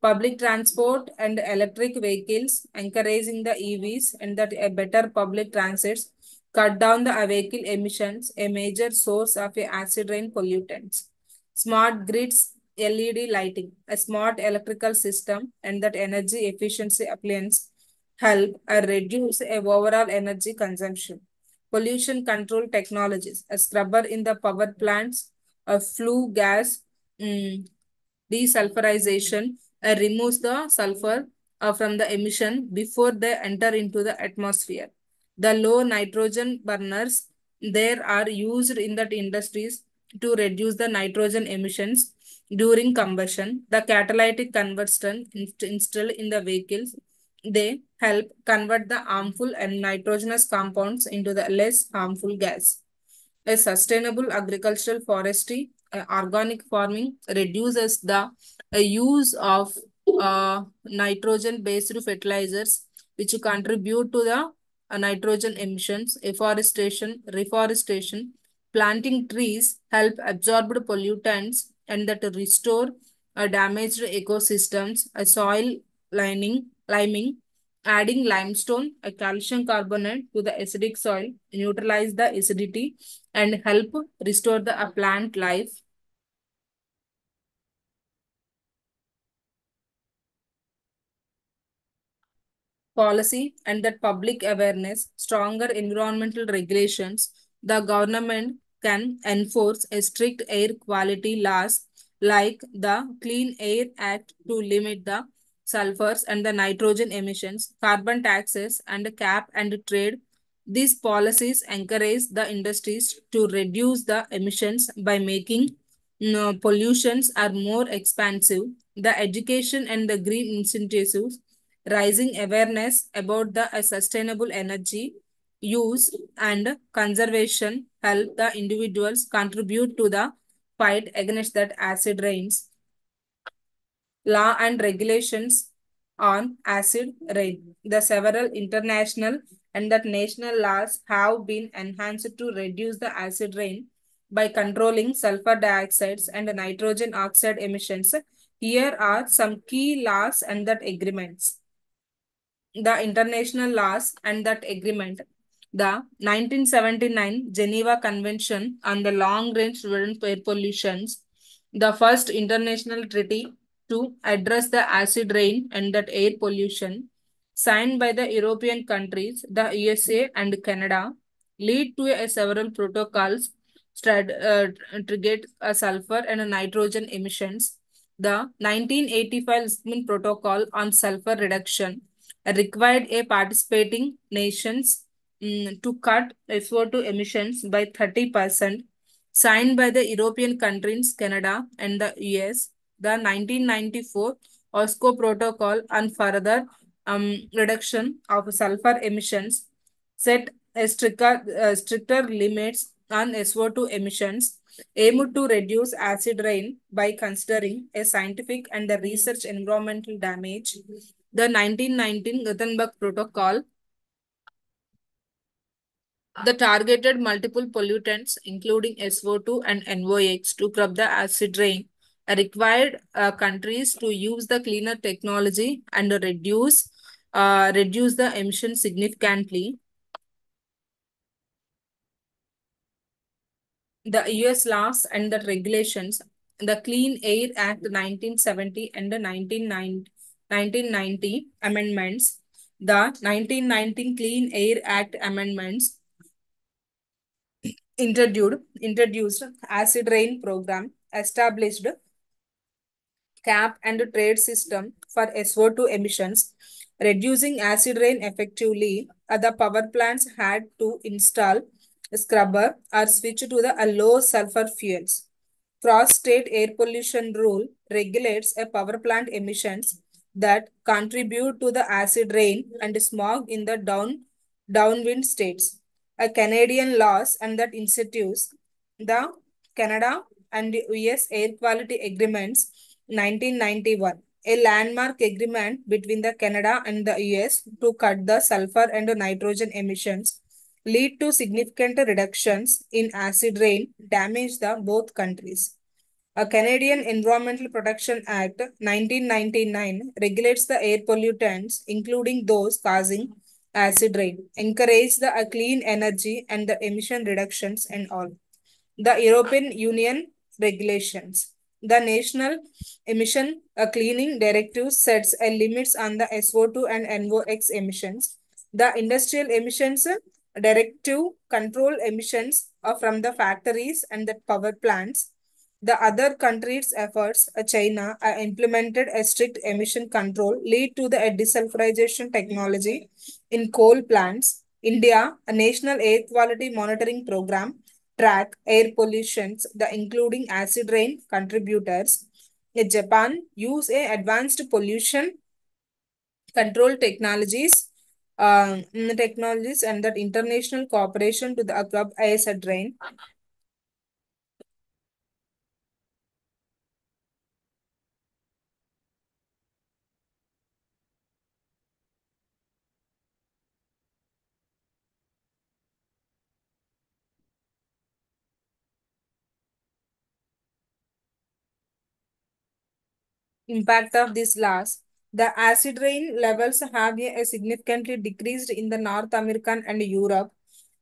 Speaker 1: Public transport and electric vehicles, encouraging the EVs and that a better public transits, cut down the vehicle emissions, a major source of acid rain pollutants. Smart grids, LED lighting, a smart electrical system, and that energy efficiency appliance help reduce overall energy consumption. Pollution control technologies, a scrubber in the power plants, a flue gas, mm, desulfurization removes the sulfur from the emission before they enter into the atmosphere. The low nitrogen burners there are used in that industries to reduce the nitrogen emissions during combustion. The catalytic converter installed in the vehicles, they help convert the harmful and nitrogenous compounds into the less harmful gas. A sustainable agricultural forestry, organic farming reduces the use of nitrogen-based fertilizers, which contribute to the nitrogen emissions. Reforestation, planting trees help absorb pollutants and that restore damaged ecosystems. A soil liming, adding limestone, a calcium carbonate to the acidic soil, neutralize the acidity and help restore the plant life. Policy and that public awareness, stronger environmental regulations, the government can enforce a strict air quality laws like the Clean Air Act to limit the sulfurs and the nitrogen emissions, carbon taxes and cap and trade. These policies encourage the industries to reduce the emissions by making pollutions are more expansive. The education and the green incentives, raising awareness about the sustainable energy use and conservation help the individuals contribute to the fight against that acid rains. Law and regulations on acid rain. The several international and that national laws have been enhanced to reduce the acid rain by controlling sulfur dioxides and nitrogen oxide emissions. Here are some key laws and that agreements. The international laws and that agreement. The 1979 Geneva Convention on the Long Range Prevent Air Pollutions, the first international treaty to address the acid rain and that air pollution, signed by the European countries, the USA and Canada, lead to several protocols triggered sulfur and nitrogen emissions. The 1985 Lisbon Protocol on Sulfur Reduction required a participating nations to cut SO2 emissions by 30%, signed by the European countries, Canada, and the US. The 1994 OSCO Protocol on further reduction of sulfur emissions set a stricter limits on SO2 emissions, aimed to reduce acid rain by considering a scientific and a research environmental damage. The 1919 Gothenburg Protocol, the targeted multiple pollutants, including SO2 and NOx, to curb the acid rain, required countries to use the cleaner technology and reduce the emission significantly. The US laws and the regulations, the Clean Air Act 1970 and the 1990 amendments, the 1919 Clean Air Act amendments introduced acid rain program, established cap and trade system for SO2 emissions, reducing acid rain effectively. The power plants had to install a scrubber or switch to the low sulfur fuels. Cross-state air pollution rule regulates a power plant emissions that contribute to the acid rain and smog in the downwind states. A Canadian laws and that institutes the Canada and US Air Quality Agreements 1991, a landmark agreement between the Canada and the US to cut the sulfur and nitrogen emissions, lead to significant reductions in acid rain damage the both countries. A Canadian Environmental Protection Act 1999 regulates the air pollutants, including those causing acid rain, encourage the clean energy and the emission reductions and all. The European Union regulations. The National Emission Cleaning Directive sets a limits on the SO2 and NOx emissions. The Industrial Emissions Directive control emissions from the factories and the power plants. The other countries' efforts, China, implemented a strict emission control lead to the desulfurization technology in coal plants. India, a national air quality monitoring program, track air pollutions, the including acid rain contributors. Japan use a advanced pollution control technologies and that international cooperation to the curb acid rain. impact of these laws, the acid rain levels have significantly decreased in the North American and Europe.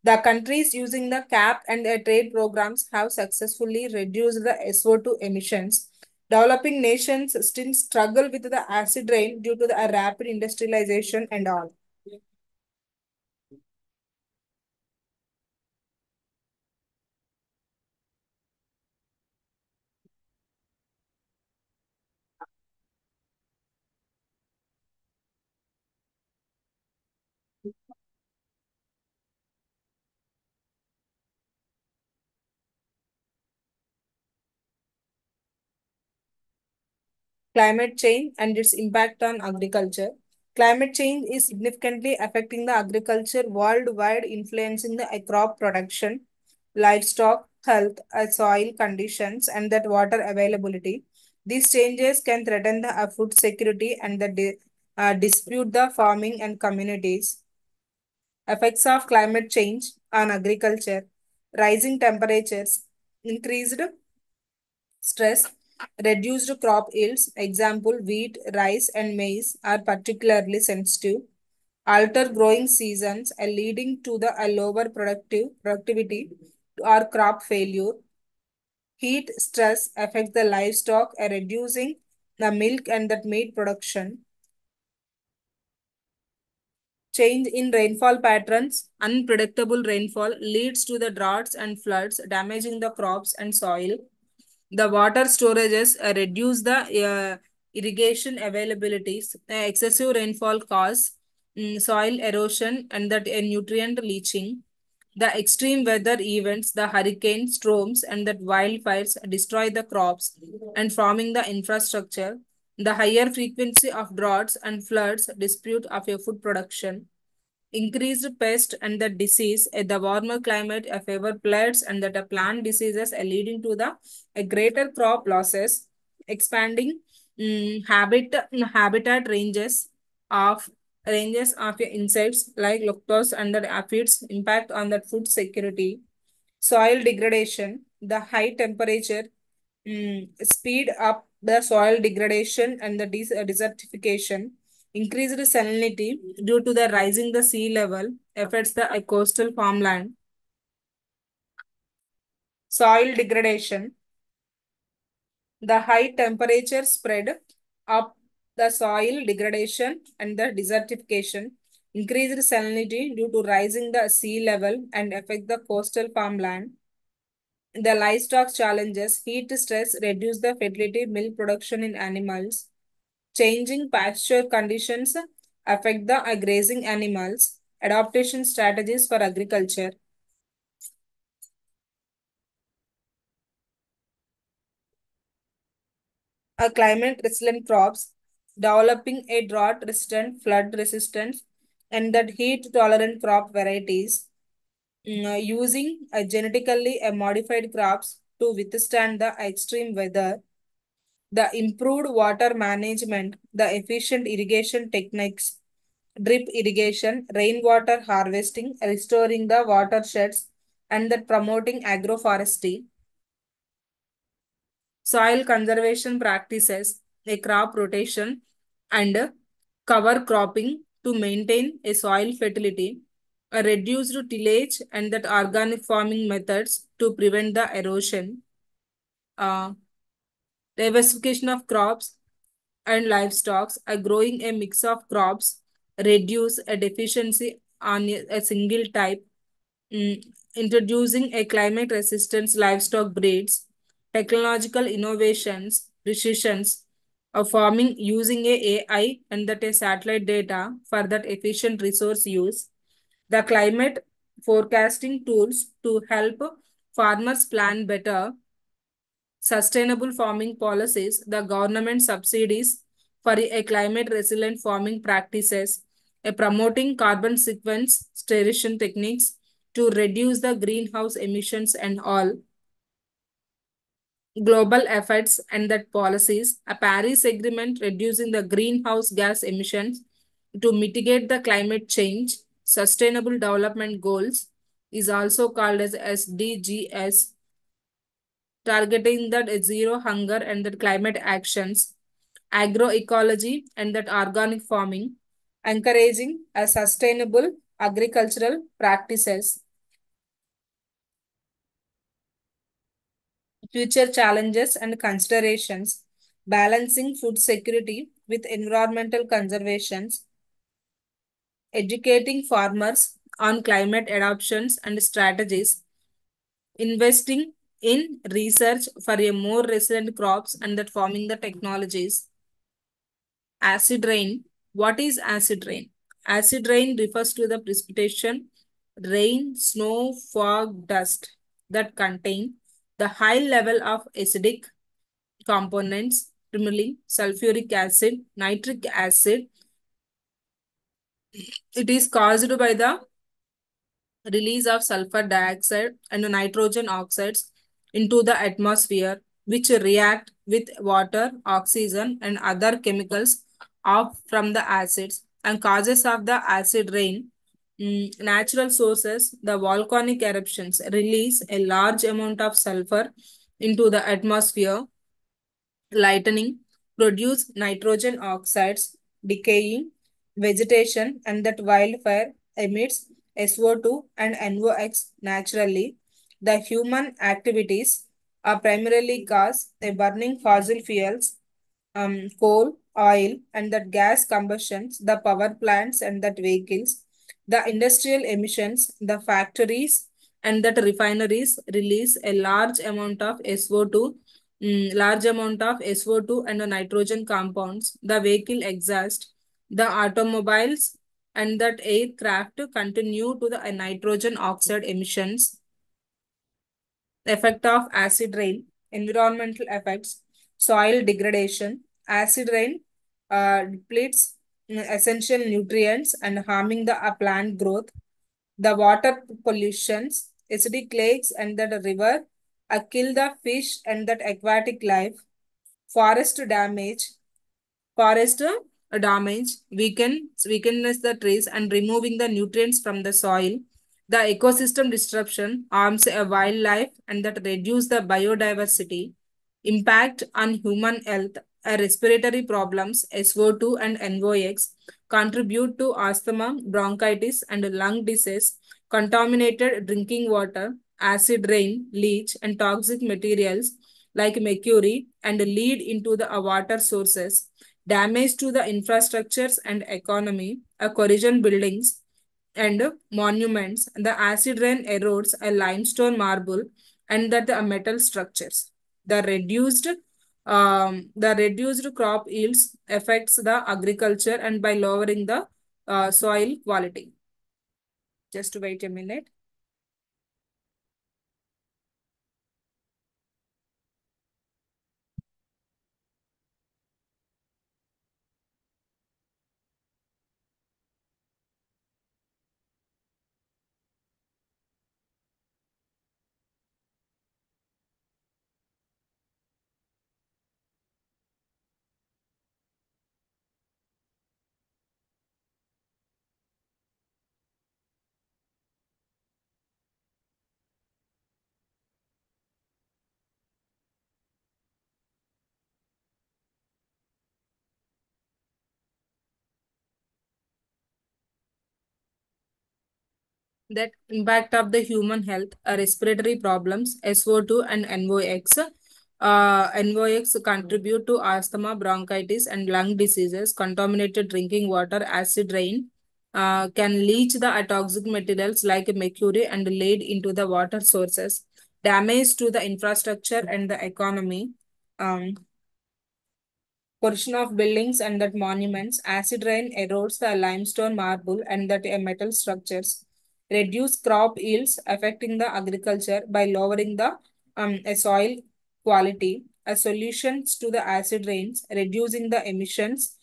Speaker 1: The countries using the cap and trade programs have successfully reduced the SO2 emissions. Developing nations still struggle with the acid rain due to the rapid industrialization and all. Climate change and its impact on agriculture. Climate change is significantly affecting the agriculture worldwide, influencing the crop production, livestock health, soil conditions, and that water availability. These changes can threaten the food security and dispute the farming and communities. Effects of climate change on agriculture, rising temperatures, increased stress, reduced crop yields, example wheat, rice, and maize are particularly sensitive. Alter growing seasons are leading to the lower productivity or crop failure. Heat stress affects the livestock, reducing the milk and the meat production. Change in rainfall patterns, unpredictable rainfall leads to the droughts and floods, damaging the crops and soil. The water storages reduce the irrigation availabilities. Excessive rainfall cause soil erosion and that nutrient leaching. The extreme weather events, the hurricanes, storms, and that wildfires destroy the crops and forming the infrastructure. The higher frequency of droughts and floods dispute of your food production. Increased pest and the disease, the warmer climate favor pests and that plant diseases leading to the a greater crop losses, expanding habitat ranges of your insects like locust and the aphids, impact on the food security. Soil degradation, the high temperature speed up the soil degradation and the desertification. Increased salinity due to the rising the sea level affects the coastal farmland. Soil degradation, the high temperature spread up the soil degradation and the desertification. Increased salinity due to rising the sea level and affect the coastal farmland. The livestock challenges, heat stress reduce the fertility, milk production in animals. Changing pasture conditions affect the grazing animals. Adaptation strategies for agriculture. A climate resilient crops, developing a drought resistant, flood resistant, and that heat tolerant crop varieties. Using genetically modified crops to withstand the extreme weather. The improved water management, the efficient irrigation techniques, drip irrigation, rainwater harvesting, restoring the watersheds, and the promoting agroforestry, soil conservation practices, a crop rotation, and cover cropping to maintain a soil fertility, a reduced tillage, and that organic farming methods to prevent the erosion, uh, diversification of crops and livestock are growing a mix of crops, reduce a deficiency on a single type, mm, introducing a climate resistance livestock breeds, technological innovations, precisions of farming using a AI and that a satellite data for that efficient resource use, the climate forecasting tools to help farmers plan better, sustainable farming policies, the government subsidies for a climate resilient farming practices, a promoting carbon sequestration techniques to reduce the greenhouse emissions and all global efforts and that policies, a Paris Agreement reducing the greenhouse gas emissions to mitigate the climate change, sustainable development goals is also called as SDGs, targeting that zero hunger and the climate actions. agroecology, and that organic farming, encouraging a sustainable agricultural practices. Future challenges and considerations, balancing food security with environmental conservations, educating farmers on climate adaptations and strategies, investing in research for a more resilient crops and that farming the technologies. Acid rain. What is acid rain? Acid rain refers to the precipitation, rain, snow, fog, dust that contain the high level of acidic components, primarily sulfuric acid, nitric acid. It is caused by the release of sulfur dioxide and nitrogen oxides into the atmosphere, which react with water, oxygen, and other chemicals off from the acids and causes of the acid rain. Natural sources, the volcanic eruptions release a large amount of sulfur into the atmosphere, lightning, produce nitrogen oxides, decaying vegetation, and that wildfire emits SO2 and NOx naturally. The human activities are primarily cause a burning fossil fuels, coal, oil, and that gas combustions, the power plants and that vehicles, the industrial emissions, the factories and that refineries release a large amount of SO2, large amount of SO2 and the nitrogen compounds, the vehicle exhaust, the automobiles and that aircraft continue to the nitrogen oxide emissions. Effect of acid rain, environmental effects, soil degradation. Acid rain depletes essential nutrients and harming the plant growth. The water pollutions, acidic lakes and the river kill the fish and that aquatic life. Forest damage, forest damage weakens the trees and removing the nutrients from the soil. The ecosystem disruption harms a wildlife and that reduce the biodiversity. Impact on human health, respiratory problems, SO2 and NOx contribute to asthma, bronchitis, and lung disease. Contaminated drinking water, acid rain, leach, and toxic materials like mercury and lead into the water sources. Damage to the infrastructures and economy, corrosion buildings and monuments. The acid rain erodes a limestone marble and that the metal structures. The reduced crop yields affects the agriculture and by lowering the soil quality. Just wait a minute. That impact of the human health, respiratory problems, SO2 and NOx. NOx contribute to asthma, bronchitis, and lung diseases. Contaminated drinking water, acid rain can leach the toxic materials like mercury and lead into the water sources. Damage to the infrastructure and the economy. Um, Portion of buildings and that monuments, acid rain erodes the limestone marble and that metal structures, reduce crop yields affecting the agriculture by lowering the soil quality. A solutions to the acid rains, reducing the emissions.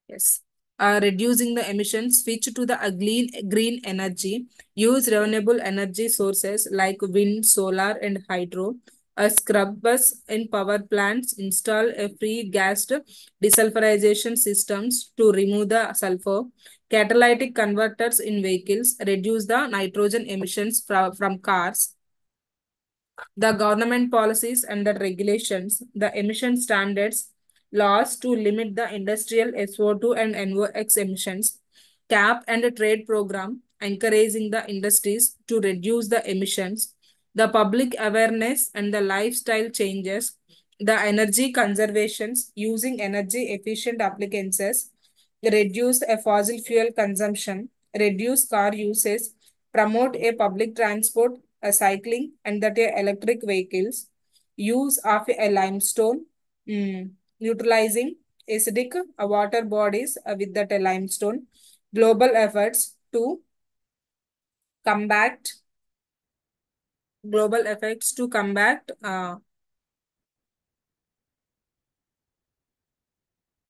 Speaker 1: Yes. Reducing the emissions, switch to the green energy, use renewable energy sources like wind, solar, and hydro. Scrubbers in power plants, install a free gas desulfurization systems to remove the sulfur. Catalytic converters in vehicles reduce the nitrogen emissions from cars. The government policies and the regulations, the emission standards, laws to limit the industrial SO2 and NOx emissions, cap and a trade program encouraging the industries to reduce the emissions, the public awareness and the lifestyle changes, the energy conservations using energy efficient appliances, reduce a fossil fuel consumption, reduce car usage, promote a public transport, a cycling, and that a electric vehicles, use of a limestone, utilizing acidic water bodies with that a limestone, global efforts to combat global effects to combat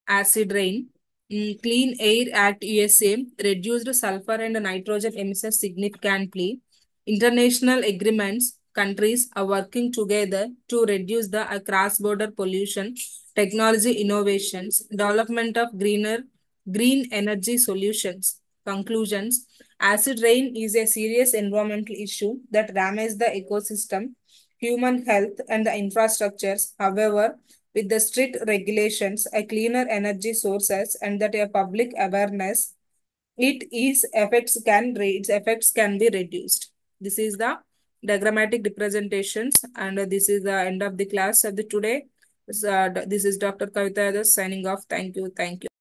Speaker 1: acid rain. Clean Air Act USA reduced sulfur and nitrogen emissions significantly. International agreements, countries are working together to reduce the cross-border pollution, technology innovations, development of green energy solutions. Conclusions. Acid rain is a serious environmental issue that damages the ecosystem, human health, and the infrastructures. However, with the strict regulations, a cleaner energy sources, and that a public awareness, its effects can be reduced. This is the diagrammatic representations, and this is the end of the class of the today. This is Dr. Kavita signing off. Thank you. Thank you.